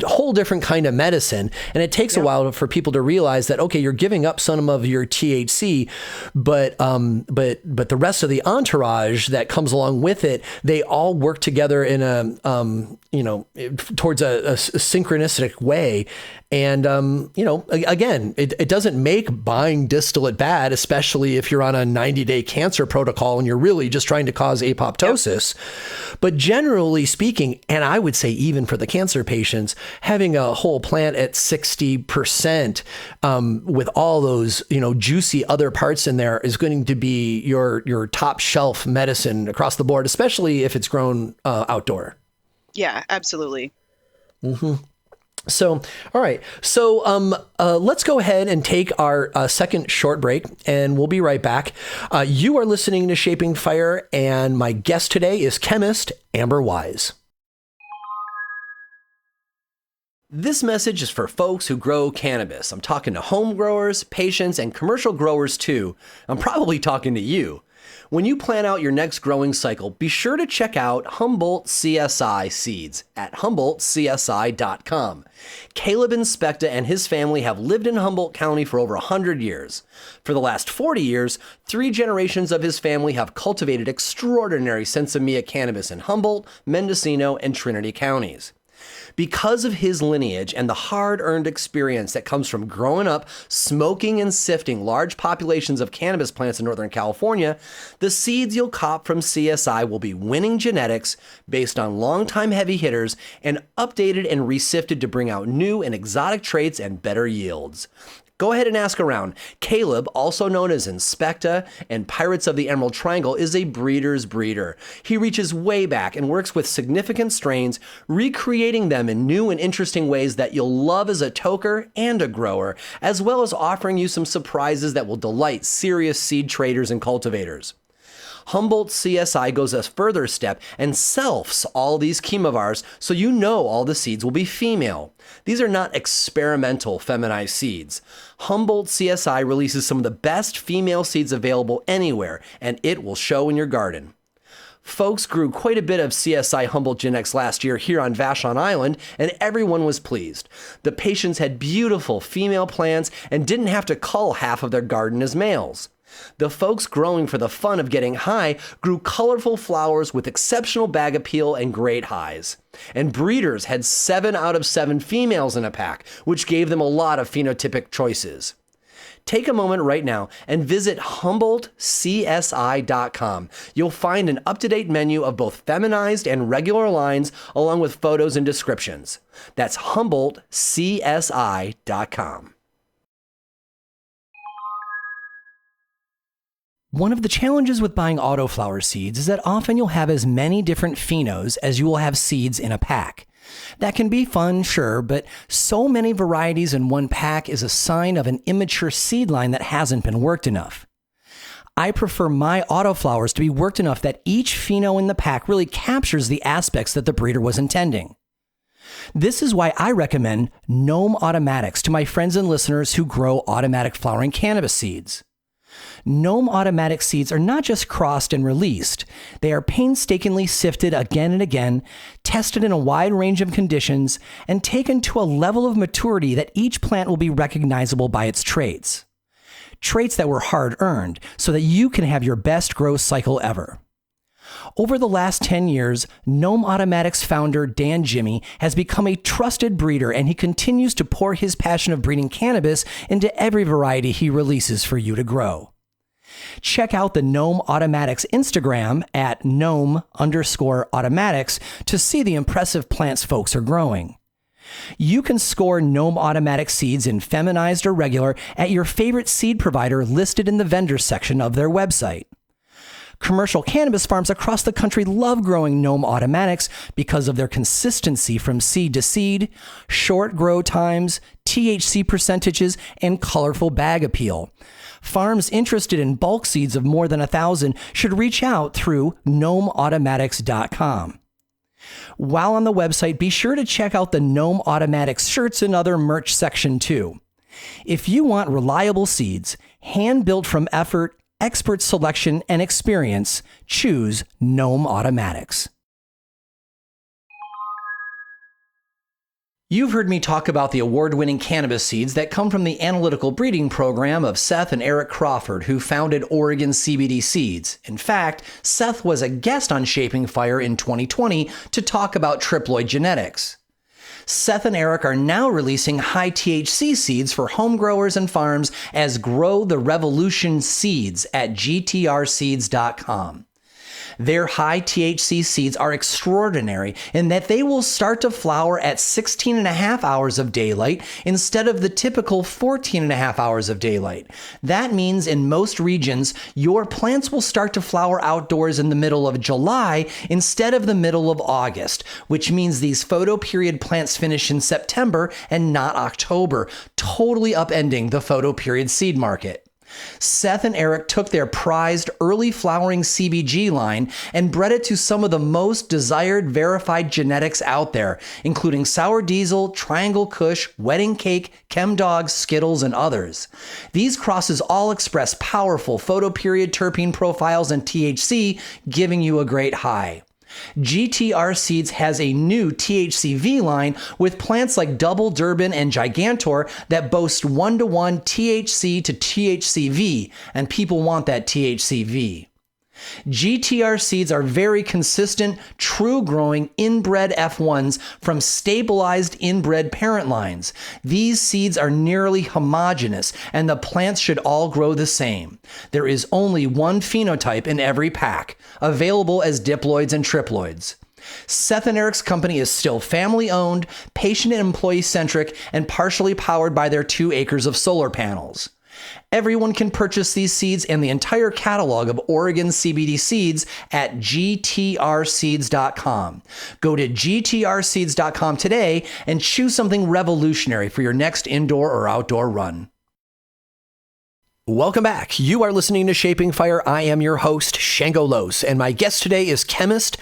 whole different kind of medicine. And it takes a while for people to realize that, okay, you're giving up some of your THC, but the rest of the entourage that comes along with it, they all work together in a, towards a synchronistic way. And, again, it doesn't make buying distillate bad, especially if you're on a 90-day cancer protocol and you're really just trying to cause apoptosis. But generally speaking, and I would say even for the cancer patients, having a whole plant at 60% with all those, juicy other parts in there is going to be your top shelf medicine across the board, especially if it's grown outdoor. Yeah, absolutely. So, all right. So, let's go ahead and take our second short break, and we'll be right back. You are listening to Shaping Fire, and my guest today is chemist Amber Wise. This message is for folks who grow cannabis. I'm talking to home growers, patients, and commercial growers too. I'm probably talking to you. When you plan out your next growing cycle, be sure to check out Humboldt CSI seeds at HumboldtCSI.com. Caleb Inspecta and his family have lived in Humboldt County for over 100 years. For the last 40 years, 3 generations of his family have cultivated extraordinary Sensimilla cannabis in Humboldt, Mendocino, and Trinity counties. Because of his lineage and the hard-earned experience that comes from growing up, smoking, and sifting large populations of cannabis plants in Northern California, the seeds you'll cop from CSI will be winning genetics based on longtime heavy hitters and updated and resifted to bring out new and exotic traits and better yields. Go ahead and ask around. Caleb, also known as Inspecta and Pirates of the Emerald Triangle, is a breeder's breeder. He reaches way back and works with significant strains, recreating them in new and interesting ways that you'll love as a toker and a grower, as well as offering you some surprises that will delight serious seed traders and cultivators. Humboldt CSI goes a further step and selfs all these chemovars so you know all the seeds will be female. These are not experimental feminized seeds. Humboldt CSI releases some of the best female seeds available anywhere, and it will show in your garden. Folks grew quite a bit of CSI Humboldt genetics last year here on Vashon Island, and everyone was pleased. The patients had beautiful female plants and didn't have to cull half of their garden as males. The folks growing for the fun of getting high grew colorful flowers with exceptional bag appeal and great highs. And breeders had 7 out of 7 females in a pack, which gave them a lot of phenotypic choices. Take a moment right now and visit HumboldtCSI.com. You'll find an up-to-date menu of both feminized and regular lines, along with photos and descriptions. That's HumboldtCSI.com. One of the challenges with buying autoflower seeds is that often you'll have as many different phenos as you will have seeds in a pack. That can be fun, sure, but so many varieties in one pack is a sign of an immature seed line that hasn't been worked enough. I prefer my autoflowers to be worked enough that each pheno in the pack really captures the aspects that the breeder was intending. This is why I recommend Gnome Automatics to my friends and listeners who grow automatic flowering cannabis seeds. Gnome Automatic seeds are not just crossed and released. They are painstakingly sifted again and again, tested in a wide range of conditions, and taken to a level of maturity that each plant will be recognizable by its traits. Traits that were hard-earned so that you can have your best growth cycle ever. Over the last 10 years, Gnome Automatics founder Dan Jimmy has become a trusted breeder, and he continues to pour his passion of breeding cannabis into every variety he releases for you to grow. Check out the Gnome Automatics Instagram at gnome_automatics to see the impressive plants folks are growing. You can score Gnome Automatic seeds in feminized or regular at your favorite seed provider listed in the vendors section of their website. Commercial cannabis farms across the country love growing Gnome Automatics because of their consistency from seed to seed, short grow times, THC percentages, and colorful bag appeal. Farms interested in bulk seeds of more than 1,000 should reach out through gnomeautomatics.com. While on the website, be sure to check out the Gnome Automatics shirts and other merch section too. If you want reliable seeds, hand-built from effort, expert selection, and experience, choose Gnome Automatics. You've heard me talk about the award-winning cannabis seeds that come from the analytical breeding program of Seth and Eric Crawford, who founded Oregon CBD Seeds. In fact, Seth was a guest on Shaping Fire in 2020 to talk about triploid genetics. Seth and Eric are now releasing high THC seeds for home growers and farms as Grow the Revolution Seeds at gtrseeds.com. Their high THC seeds are extraordinary in that they will start to flower at 16.5 hours of daylight instead of the typical 14.5 hours of daylight. That means in most regions, your plants will start to flower outdoors in the middle of July instead of the middle of August, which means these photoperiod plants finish in September and not October, totally upending the photoperiod seed market. Seth and Eric took their prized early flowering CBG line and bred it to some of the most desired verified genetics out there, including Sour Diesel, Triangle Kush, Wedding Cake, Chem Dog, Skittles, and others. These crosses all express powerful photoperiod terpene profiles and THC, giving you a great high. GTR Seeds has a new THCV line with plants like Double Durban and Gigantor that boast 1-to-1 THC to THCV, and people want that THCV. GTR seeds are very consistent, true-growing, inbred F1s from stabilized inbred parent lines. These seeds are nearly homogeneous, and the plants should all grow the same. There is only one phenotype in every pack, available as diploids and triploids. Seth and Eric's company is still family-owned, patient and employee-centric, and partially powered by their 2 acres of solar panels. Everyone can purchase these seeds and the entire catalog of Oregon CBD seeds at gtrseeds.com. Go to gtrseeds.com today and choose something revolutionary for your next indoor or outdoor run. Welcome back. You are listening to Shaping Fire. I am your host, Shango Los, and my guest today is chemist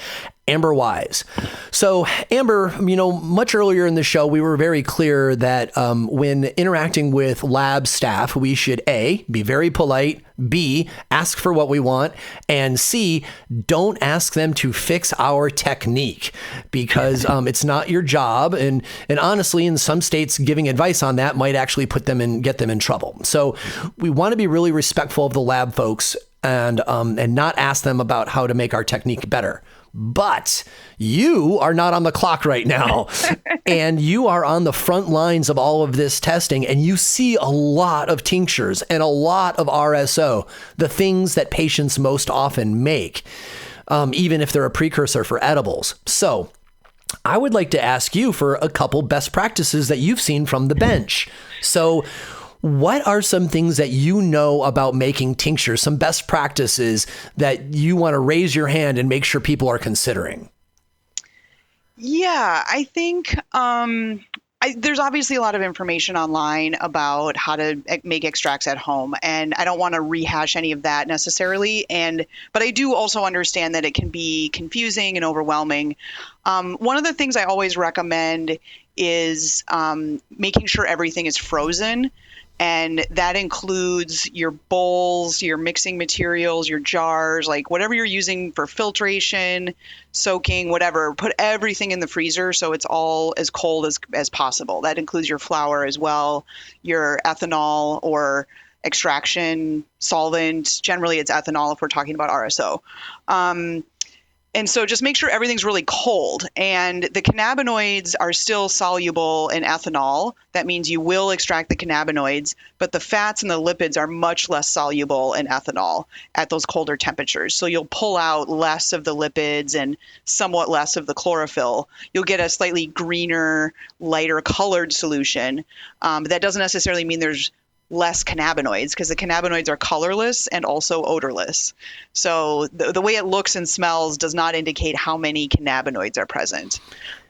Amber Wise. So, Amber, much earlier in the show, we were very clear that when interacting with lab staff, we should A, be very polite, B, ask for what we want, and C, don't ask them to fix our technique because it's not your job. And honestly, in some states, giving advice on that might actually get them in trouble. So we want to be really respectful of the lab folks and not ask them about how to make our technique better. But you are not on the clock right now, and you are on the front lines of all of this testing, and you see a lot of tinctures and a lot of RSO, the things that patients most often make, even if they're a precursor for edibles. So I would like to ask you for a couple best practices that you've seen from the bench. So what are some things that you know about making tinctures, some best practices that you want to raise your hand and make sure people are considering? Yeah, I think there's obviously a lot of information online about how to make extracts at home, and I don't want to rehash any of that necessarily. But I do also understand that it can be confusing and overwhelming. One of the things I always recommend is making sure everything is frozen. And that includes your bowls, your mixing materials, your jars, like whatever you're using for filtration, soaking, whatever. Put everything in the freezer so it's all as cold as possible. That includes your flour as well, your ethanol or extraction solvent. Generally, it's ethanol if we're talking about RSO. And so just make sure everything's really cold. And the cannabinoids are still soluble in ethanol. That means you will extract the cannabinoids, but the fats and the lipids are much less soluble in ethanol at those colder temperatures. So you'll pull out less of the lipids and somewhat less of the chlorophyll. You'll get a slightly greener, lighter colored solution. But that doesn't necessarily mean there's less cannabinoids, because the cannabinoids are colorless and also odorless. So the way it looks and smells does not indicate how many cannabinoids are present.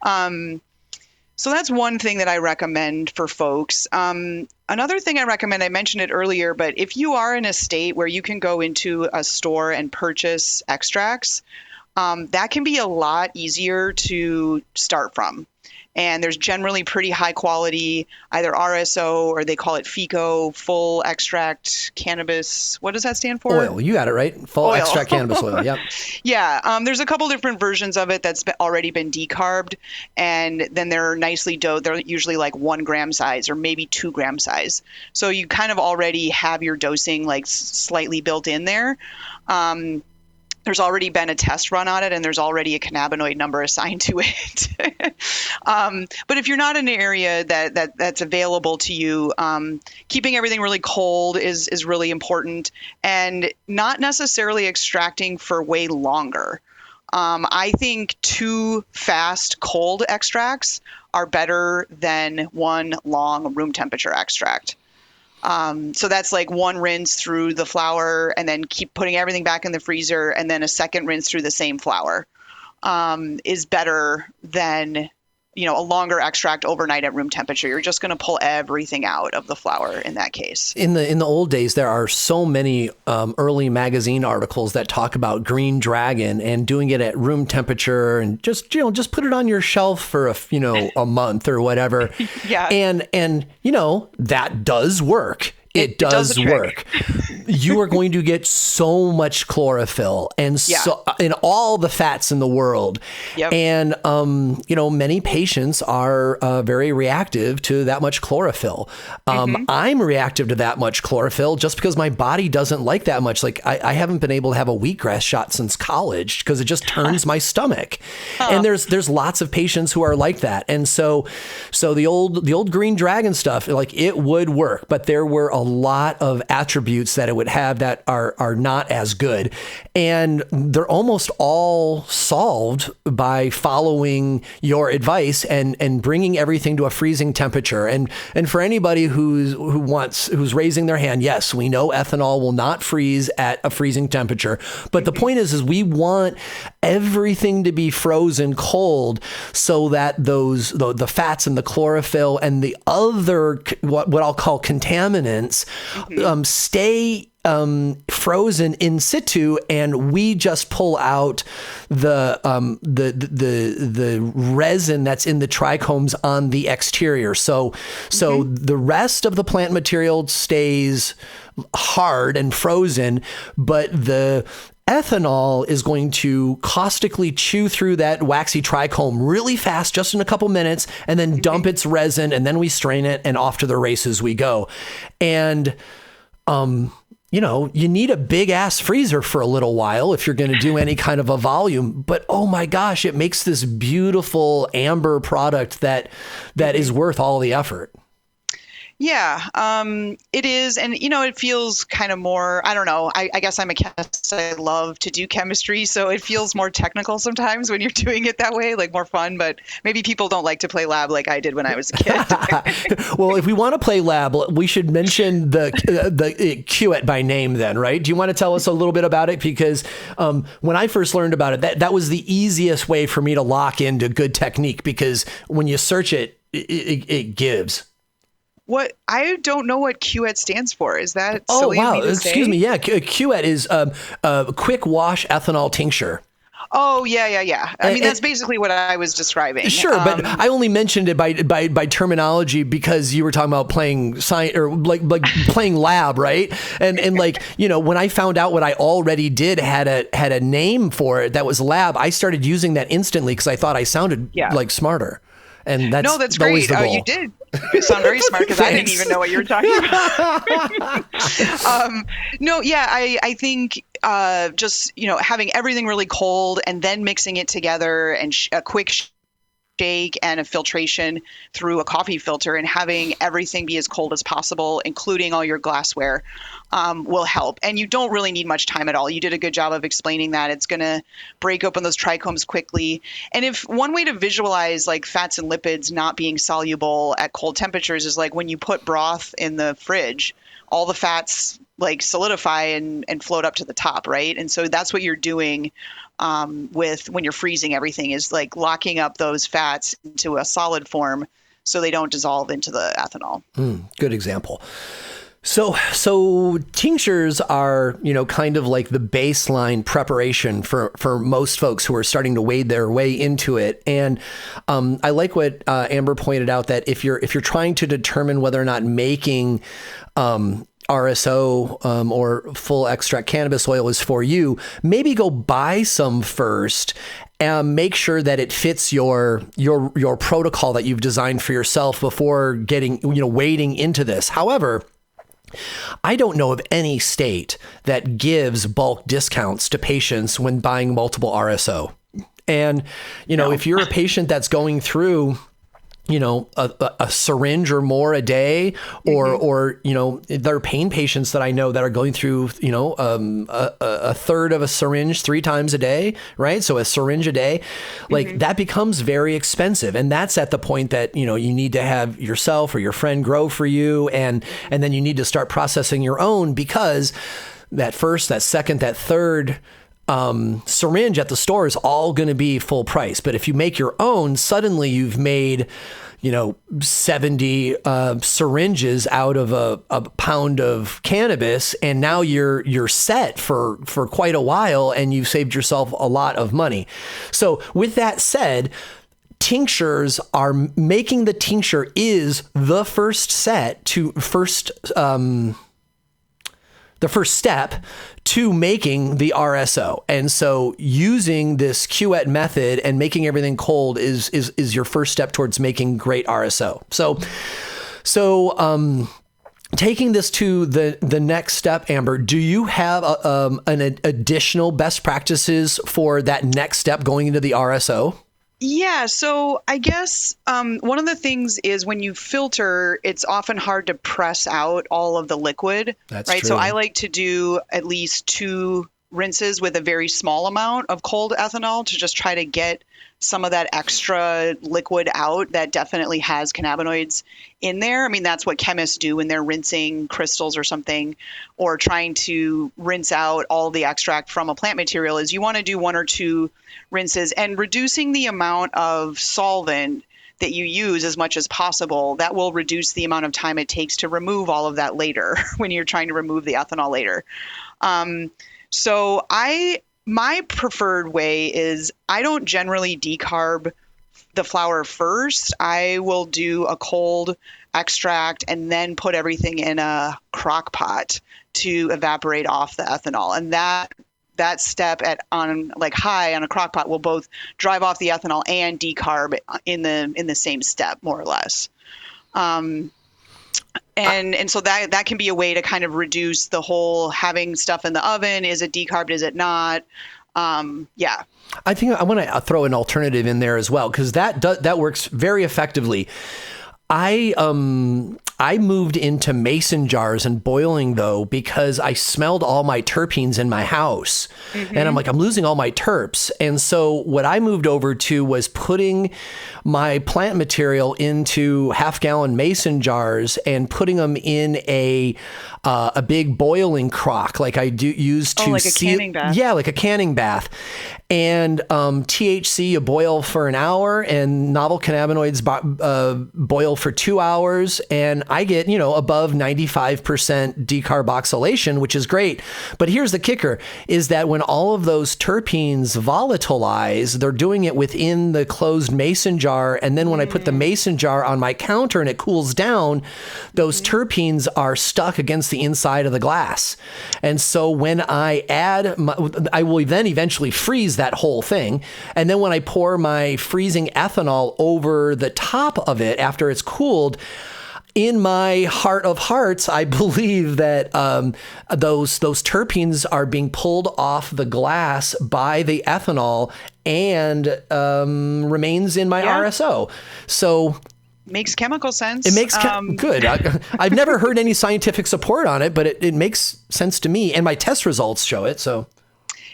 So that's one thing that I recommend for folks. Another thing I recommend, I mentioned it earlier, but if you are in a state where you can go into a store and purchase extracts, that can be a lot easier to start from. And there's generally pretty high quality, either RSO or they call it FICO, full extract cannabis. What does that stand for? Oil. You got it right. Full extract cannabis oil. Yep. Yeah. There's a couple different versions of it that's already been decarbed, and then they're nicely dosed. They're usually like 1 gram size or maybe 2 gram size. So you kind of already have your dosing like slightly built in there. There's already been a test run on it, and there's already a cannabinoid number assigned to it. But if you're not in an area that's available to you, keeping everything really cold is really important, and not necessarily extracting for way longer. I think 2 fast cold extracts are better than 1 long room temperature extract. So that's like 1 rinse through the flour and then keep putting everything back in the freezer, and then a second rinse through the same flour is better than, a longer extract overnight at room temperature. You're just going to pull everything out of the flour in that case. In the old days, there are so many early magazine articles that talk about Green Dragon and doing it at room temperature and just put it on your shelf for a month or whatever. Yeah. And that does work. It does work. You are going to get so much chlorophyll and in all the fats in the world. Yep. And, many patients are very reactive to that much chlorophyll. I'm reactive to that much chlorophyll just because my body doesn't like that much. Like I haven't been able to have a wheatgrass shot since college because it just turns my stomach. And there's lots of patients who are like that. And so the old Green Dragon stuff, like it would work, but there were a a lot of attributes that it would have that are not as good. And they're almost all solved by following your advice and bringing everything to a freezing temperature. And for anybody who's raising their hand, yes, we know ethanol will not freeze at a freezing temperature. But the point is we want everything to be frozen cold so that the fats and the chlorophyll and the other what I'll call contaminants stay frozen in situ, and we just pull out the resin that's in the trichomes on the exterior. So the rest of the plant material stays hard and frozen, but the ethanol is going to caustically chew through that waxy trichome really fast, just in a couple minutes, and then dump its resin, and then we strain it, and off to the races we go. And you need a big ass freezer for a little while if you're going to do any kind of a volume, but oh my gosh, it makes this beautiful amber product that is worth all the effort. Yeah, it is. And, it feels kind of more, I don't know, I guess I'm a chemist. I love to do chemistry. So it feels more technical sometimes when you're doing it that way, like more fun. But maybe people don't like to play lab like I did when I was a kid. Well, if we want to play lab, we should mention the QET by name then, right? Do you want to tell us a little bit about it? Because when I first learned about it, that was the easiest way for me to lock into good technique, because when you search it, it gives. What? I don't know what QET stands for. Is that silly of me to say? Excuse me. Yeah, QET is quick wash ethanol tincture. Oh, yeah. I mean, that's basically what I was describing. Sure, but I only mentioned it by terminology because you were talking about playing science or like playing lab, right? And when I found out what I already did had a name for it that was lab, I started using that instantly because I thought I sounded like smarter. And that's great. The goal. You did sound very smart because I didn't even know what you were talking about. I think just having everything really cold and then mixing it together and a quick shake and a filtration through a coffee filter and having everything be as cold as possible, including all your glassware, will help. And you don't really need much time at all. You did a good job of explaining that. It's going to break open those trichomes quickly. And if one way to visualize like fats and lipids not being soluble at cold temperatures is like when you put broth in the fridge, all the fats like solidify and float up to the top, right? And so that's what you're doing with when you're freezing everything, is like locking up those fats into a solid form so they don't dissolve into the ethanol. Good example. So tinctures are, kind of like the baseline preparation for most folks who are starting to wade their way into it. And I like what Amber pointed out, that if you're trying to determine whether or not making RSO or full extract cannabis oil is for you, maybe go buy some first and make sure that it fits your protocol that you've designed for yourself before getting, wading into this. However, I don't know of any state that gives bulk discounts to patients when buying multiple RSO. And, if you're a patient that's going through, a syringe or more a day, or there are pain patients that I know that are going through, a third of a syringe 3 times a day, right? So a syringe a day, that becomes very expensive. And that's at the point that, you need to have yourself or your friend grow for you. And then you need to start processing your own, because that first, that second, that third syringe at the store is all going to be full price. But if you make your own, suddenly you've made, 70 syringes out of a pound of cannabis, and now you're set for quite a while, and you've saved yourself a lot of money. So with that said, tinctures are making the tincture is the first step to making the RSO. And so using this QET method and making everything cold is your first step towards making great RSO. So taking this to the next step, Amber, do you have an additional best practices for that next step going into the RSO? Yeah, so I guess one of the things is when you filter, it's often hard to press out all of the liquid, That's right? So I true. like to do at least two rinses with a very small amount of cold ethanol to just try to get some of that extra liquid out that definitely has cannabinoids in there. I mean, that's what chemists do when they're rinsing crystals or something, or trying to rinse out all the extract from a plant material, is you want to do one or two rinses and reducing the amount of solvent that you use as much as possible. That will reduce the amount of time it takes to remove all of that later when you're trying to remove the ethanol later. Um, so my preferred way is I don't generally decarb the flour first. I will do a cold extract and then put everything in a crock pot to evaporate off the ethanol. And that step at on like high on a crock pot will both drive off the ethanol and decarb in the same step, more or less. Um, and so that can be a way to kind of reduce the whole having stuff in the oven. Is it decarbed? Is it not? Yeah. I think I want to throw an alternative in there as well, because that works very effectively. I moved into mason jars and boiling though because I smelled all my terpenes in my house, and I'm like, I'm losing all my terps. And so what I moved over to was putting my plant material into half-gallon mason jars and putting them in a big boiling crock, like I do use to like a canning bath. Yeah, like a canning bath. And THC you boil for an hour, and novel cannabinoids boil for 2 hours, and I get above 95% decarboxylation, which is great. But here's the kicker: is that when all of those terpenes volatilize, they're doing it within the closed mason jar, and then when I put the mason jar on my counter and it cools down, those terpenes are stuck against the inside of the glass. And so when I add, I will then eventually freeze that whole thing. And then when I pour my freezing ethanol over the top of it after it's cooled, in my heart of hearts, I believe that those terpenes are being pulled off the glass by the ethanol and remains in my RSO. So makes chemical sense. it makes good. I've never heard any scientific support on it, but it makes sense to me, and my test results show it. So.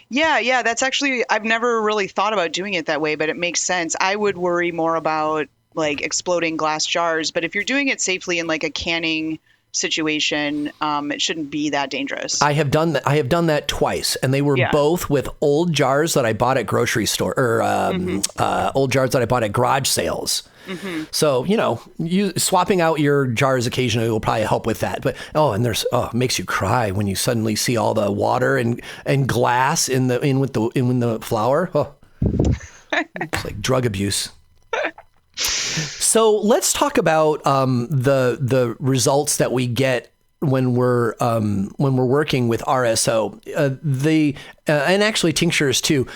Yeah, that's actually, I've never really thought about doing it that way, but it makes sense. I would worry more about like exploding glass jars, but if you're doing it safely in like a canning situation, it shouldn't be that dangerous. I have done that. I have done that twice, and they were both with old jars that I bought at grocery store or old jars that I bought at garage sales. So, you swapping out your jars occasionally will probably help with that. But it makes you cry when you suddenly see all the water and glass in the flour. Oh, it's like drug abuse. So let's talk about the results that we get when we're working with RSO. And actually tinctures too.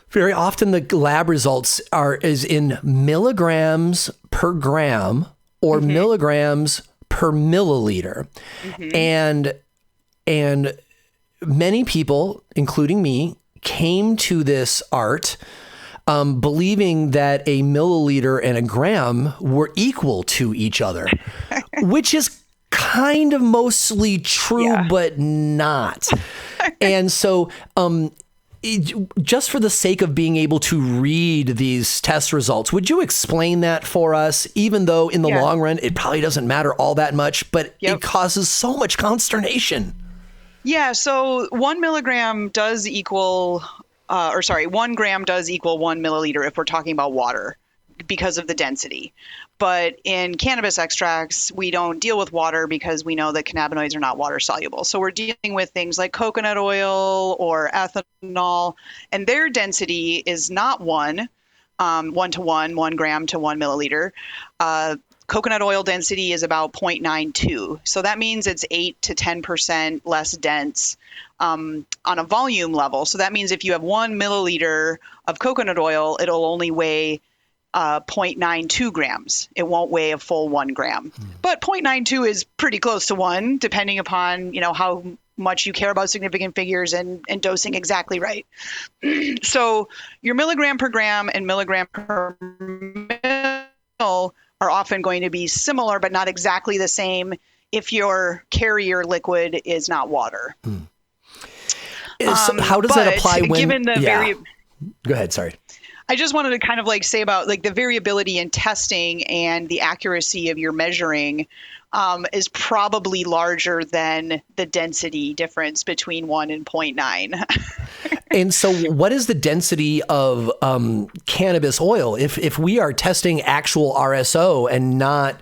Very often the lab results is in milligrams per gram or milligrams per milliliter. And many people, including me, came to this art believing that a milliliter and a gram were equal to each other, which is kind of mostly true, but not. And so, just for the sake of being able to read these test results, would you explain that for us, even though in the long run, it probably doesn't matter all that much, but it causes so much consternation? Yeah, so 1 milligram does equal, 1 gram does equal 1 milliliter if we're talking about water because of the density. But in cannabis extracts, we don't deal with water because we know that cannabinoids are not water soluble. So we're dealing with things like coconut oil or ethanol, and their density is not 1 to 1, 1 gram to 1 milliliter. Coconut oil density is about 0.92. So that means it's 8 to 10% less dense on a volume level. So that means if you have 1 milliliter of coconut oil, it'll only weigh 0.92 grams. It won't weigh a full 1 gram. But 0.92 is pretty close to 1, depending upon, how much you care about significant figures and dosing exactly right. So your milligram per gram and milligram per mil are often going to be similar, but not exactly the same if your carrier liquid is not water. How does that apply when... Given the Go ahead, sorry. I just wanted to kind of like say about like the variability in testing and the accuracy of your measuring is probably larger than the density difference between 1 and 0.9. And so what is the density of cannabis oil? If we are testing actual RSO and not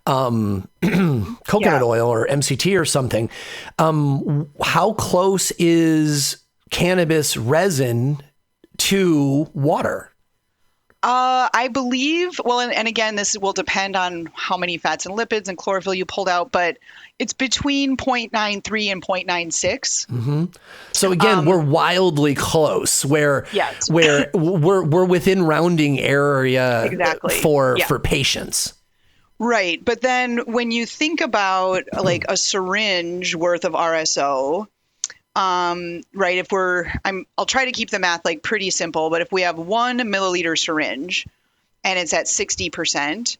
coconut oil or MCT or something, how close is cannabis resin to water? I believe, well, and again, this will depend on how many fats and lipids and chlorophyll you pulled out, but it's between 0.93 and 0.96. Mm-hmm. So again, we're wildly close where yes. we're within rounding area exactly. for patients. Right. But then when you think about like a syringe worth of RSO, right, if I'll try to keep the math like pretty simple, but if we have 1 milliliter syringe and it's at 60%,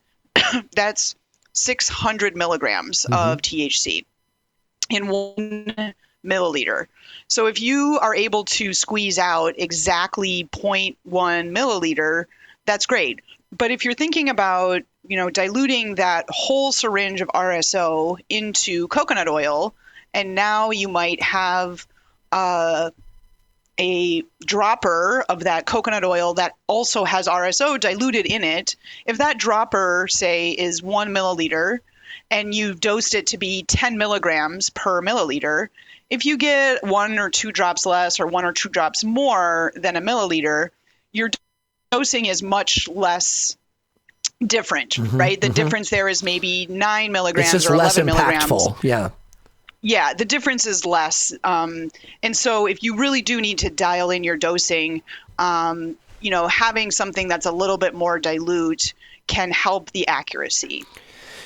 that's 600 milligrams of THC in 1 milliliter. So if you are able to squeeze out exactly 0.1 milliliter, that's great. But if you're thinking about, diluting that whole syringe of RSO into coconut oil, and now you might have a dropper of that coconut oil that also has RSO diluted in it. If that dropper, say, is 1 milliliter and you've dosed it to be 10 milligrams per milliliter, if you get 1 or 2 drops less or 1 or 2 drops more than a milliliter, your dosing is much less different, right? The difference there is maybe 9 milligrams it's just or less 11 impactful. milligrams. Yeah, the difference is less. And so if you really do need to dial in your dosing, having something that's a little bit more dilute can help the accuracy.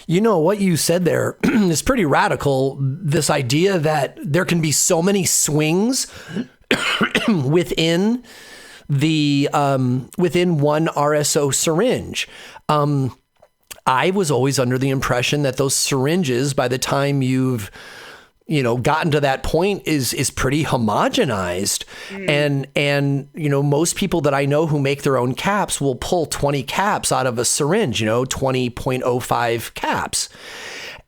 What you said there is pretty radical. This idea that there can be so many swings within one RSO syringe. I was always under the impression that those syringes, by the time you've gotten to that point, is pretty homogenized. And most people that I know who make their own caps will pull 20 caps out of a syringe, 20.05 caps.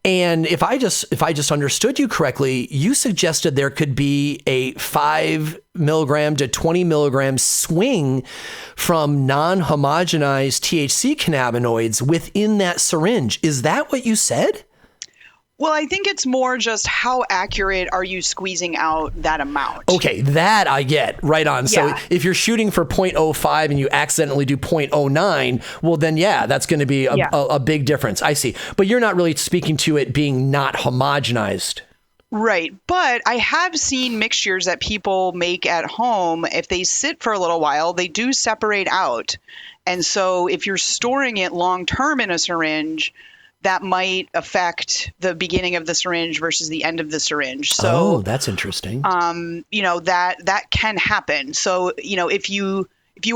And if I just understood you correctly, you suggested there could be a 5 milligram to 20 milligram swing from non-homogenized THC cannabinoids within that syringe. Is that what you said? Well, I think it's more just how accurate are you squeezing out that amount? Okay, that I get right on. Yeah. So if you're shooting for 0.05 and you accidentally do 0.09, well then, that's going to be a big difference. I see. But you're not really speaking to it being not homogenized. Right. But I have seen mixtures that people make at home. If they sit for a little while, they do separate out. And so if you're storing it long term in a syringe, that might affect the beginning of the syringe versus the end of the syringe. So that's interesting. That can happen. So, if you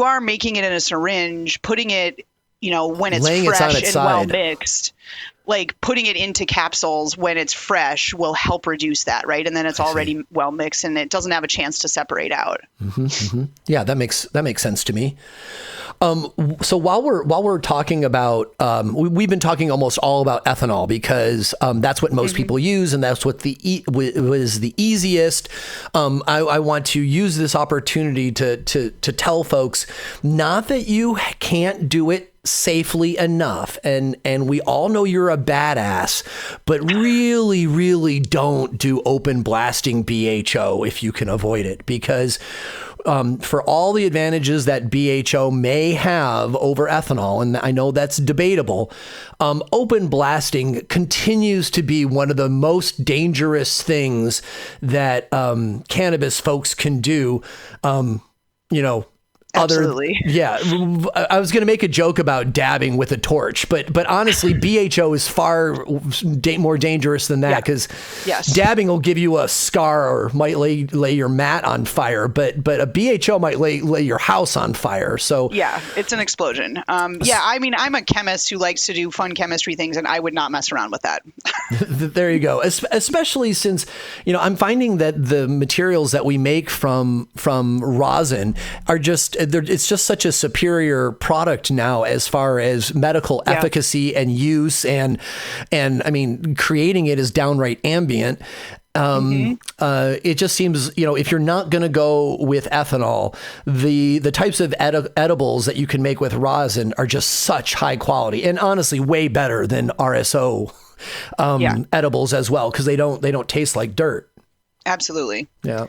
are making it in a syringe, putting it, when it's laying fresh its and well mixed, like putting it into capsules when it's fresh will help reduce that, right? And then it's already well mixed and it doesn't have a chance to separate out. Yeah, that makes sense to me. So while we're talking about, we've been talking almost all about ethanol because that's what most people use, and that's what was the easiest. I want to use this opportunity to tell folks, not that you can't do it safely enough, and we all know you're a badass, but really, really don't do open blasting BHO if you can avoid it, because for all the advantages that BHO may have over ethanol, and I know that's debatable, open blasting continues to be one of the most dangerous things that cannabis folks can do. Absolutely. I was going to make a joke about dabbing with a torch, but honestly, BHO is far more dangerous than that, because dabbing will give you a scar or might lay your mat on fire, but a BHO might lay your house on fire. So yeah, it's an explosion. I mean, I'm a chemist who likes to do fun chemistry things, and I would not mess around with that. There you go. Especially since, I'm finding that the materials that we make from rosin are it's just such a superior product now as far as medical efficacy and use, and I mean, creating it is downright ambient. It just seems, if you're not going to go with ethanol, the types of edibles that you can make with rosin are just such high quality, and honestly way better than RSO edibles as well, because they don't taste like dirt. Absolutely. Yeah.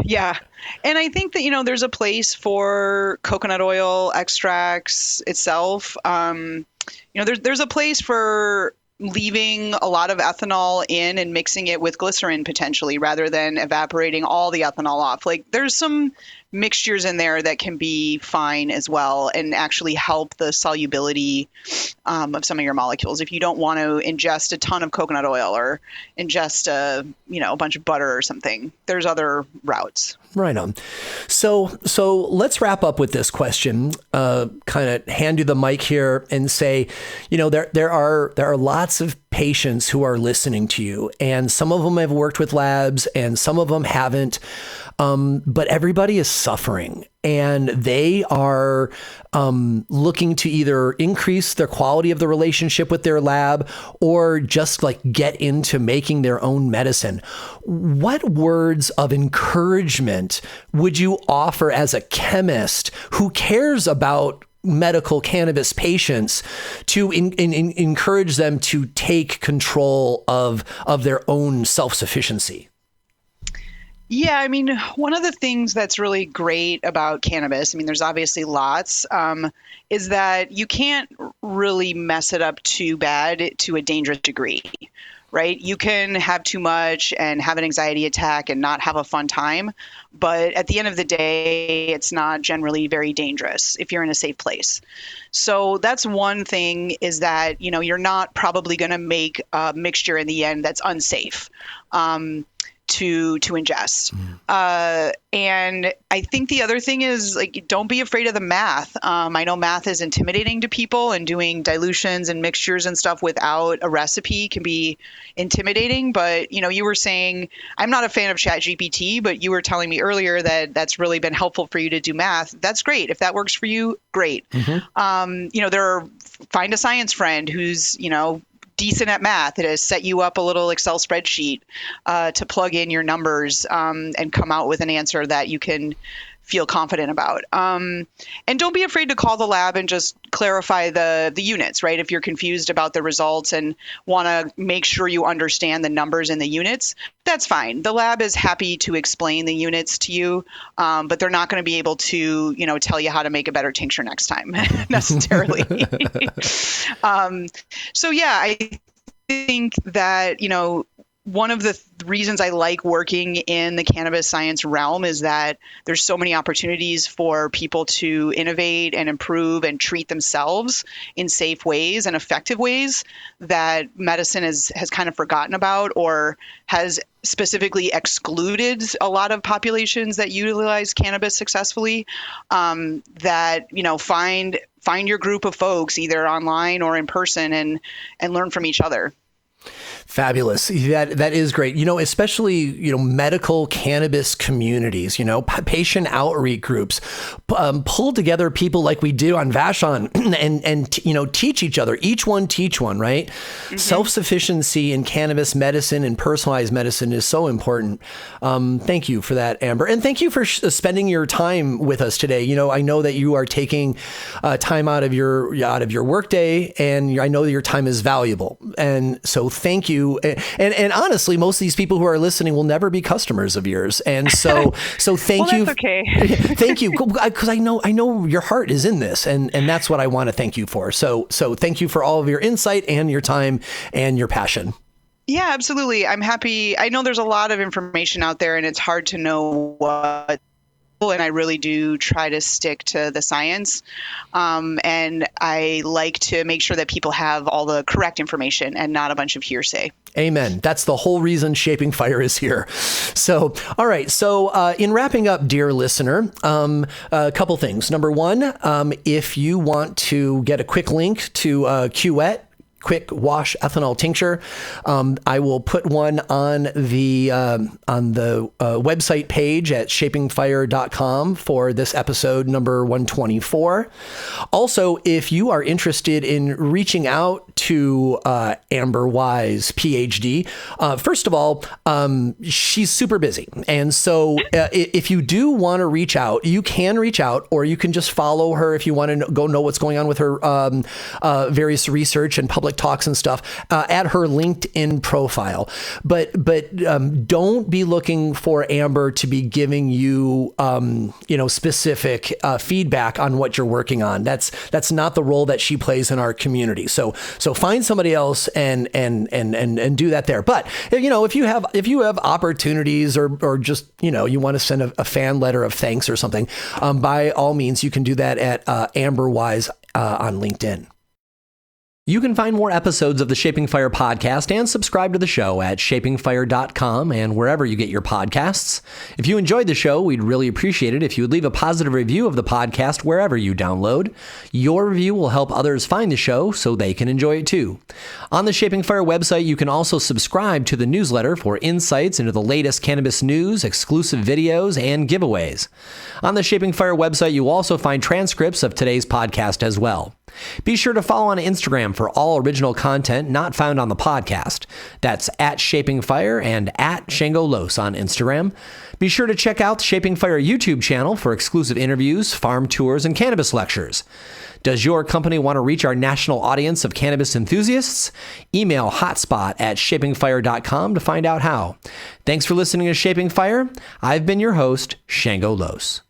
Yeah. And I think that, there's a place for coconut oil extracts itself. There's a place for leaving a lot of ethanol in and mixing it with glycerin potentially, rather than evaporating all the ethanol off. Like, there's some mixtures in there that can be fine as well and actually help the solubility of some of your molecules. If you don't want to ingest a ton of coconut oil or ingest a bunch of butter or something, there's other routes. Right on. So let's wrap up with this question. Kind of hand you the mic here and say, there are lots of patients who are listening to you, and some of them have worked with labs and some of them haven't. But everybody is suffering, and they are looking to either increase the quality of the relationship with their lab or just like get into making their own medicine. What words of encouragement would you offer as a chemist who cares about medical cannabis patients to encourage them to take control of their own self-sufficiency? Yeah, I mean, one of the things that's really great about cannabis, I mean, there's obviously lots, is that you can't really mess it up too bad to a dangerous degree, right? You can have too much and have an anxiety attack and not have a fun time. But at the end of the day, it's not generally very dangerous if you're in a safe place. So that's one thing, is that, you're not probably going to make a mixture in the end that's unsafe to ingest. And I think the other thing is, like, don't be afraid of the math. I know math is intimidating to people, and doing dilutions and mixtures and stuff without a recipe can be intimidating. But, you were saying, I'm not a fan of ChatGPT, but you were telling me earlier that that's really been helpful for you to do math. That's great. If that works for you, great. Find a science friend who's, decent at math. It has set you up a little Excel spreadsheet to plug in your numbers and come out with an answer that you can feel confident about. And don't be afraid to call the lab and just clarify the units, right? If you're confused about the results and want to make sure you understand the numbers in the units, that's fine. The lab is happy to explain the units to you, but they're not going to be able to, tell you how to make a better tincture next time necessarily. I think that, one of the reasons I like working in the cannabis science realm is that there's so many opportunities for people to innovate and improve and treat themselves in safe ways and effective ways that medicine has kind of forgotten about, or has specifically excluded a lot of populations that utilize cannabis successfully. Find your group of folks either online or in person and learn from each other. Fabulous. That is great. Especially, medical cannabis communities, patient outreach groups, pull together people like we do on Vashon and teach each other, each one teach one, right? Mm-hmm. Self-sufficiency in cannabis medicine and personalized medicine is so important. Thank you for that, Amber. And thank you for spending your time with us today. I know that you are taking time out of your workday, and I know that your time is valuable. And so thank you. And honestly, most of these people who are listening will never be customers of yours. And so thank you. That's okay. Thank you. Because I know your heart is in this, and that's what I want to thank you for. So thank you for all of your insight and your time and your passion. Yeah, absolutely. I'm happy. I know there's a lot of information out there, and it's hard to know what and I really do try to stick to the science. And I like to make sure that people have all the correct information and not a bunch of hearsay. Amen. That's the whole reason Shaping Fire is here. So, all right. So, in wrapping up, dear listener, a couple things. Number one, if you want to get a quick link to Cuette, quick wash ethanol tincture, I will put one on the website page at shapingfire.com for this episode number 124. Also, if you are interested in reaching out to Amber Wise, PhD, first of all, she's super busy. And so if you do want to reach out, you can reach out, or you can just follow her if you want to go know what's going on with her various research and public talks and stuff at her LinkedIn profile. But don't be looking for Amber to be giving you specific feedback on what you're working on. That's not the role that she plays in our community. So find somebody else and do that there. But if you have opportunities or just you want to send a fan letter of thanks or something, by all means you can do that at Amber Wise on LinkedIn. You can find more episodes of the Shaping Fire podcast and subscribe to the show at shapingfire.com and wherever you get your podcasts. If you enjoyed the show, we'd really appreciate it if you would leave a positive review of the podcast wherever you download. Your review will help others find the show so they can enjoy it too. On the Shaping Fire website, you can also subscribe to the newsletter for insights into the latest cannabis news, exclusive videos, and giveaways. On the Shaping Fire website, you will also find transcripts of today's podcast as well. Be sure to follow on Instagram for all original content not found on the podcast. That's at Shaping Fire and at Shango Los on Instagram. Be sure to check out the Shaping Fire YouTube channel for exclusive interviews, farm tours, and cannabis lectures. Does your company want to reach our national audience of cannabis enthusiasts? Email hotspot@shapingfire.com to find out how. Thanks for listening to Shaping Fire. I've been your host, Shango Los.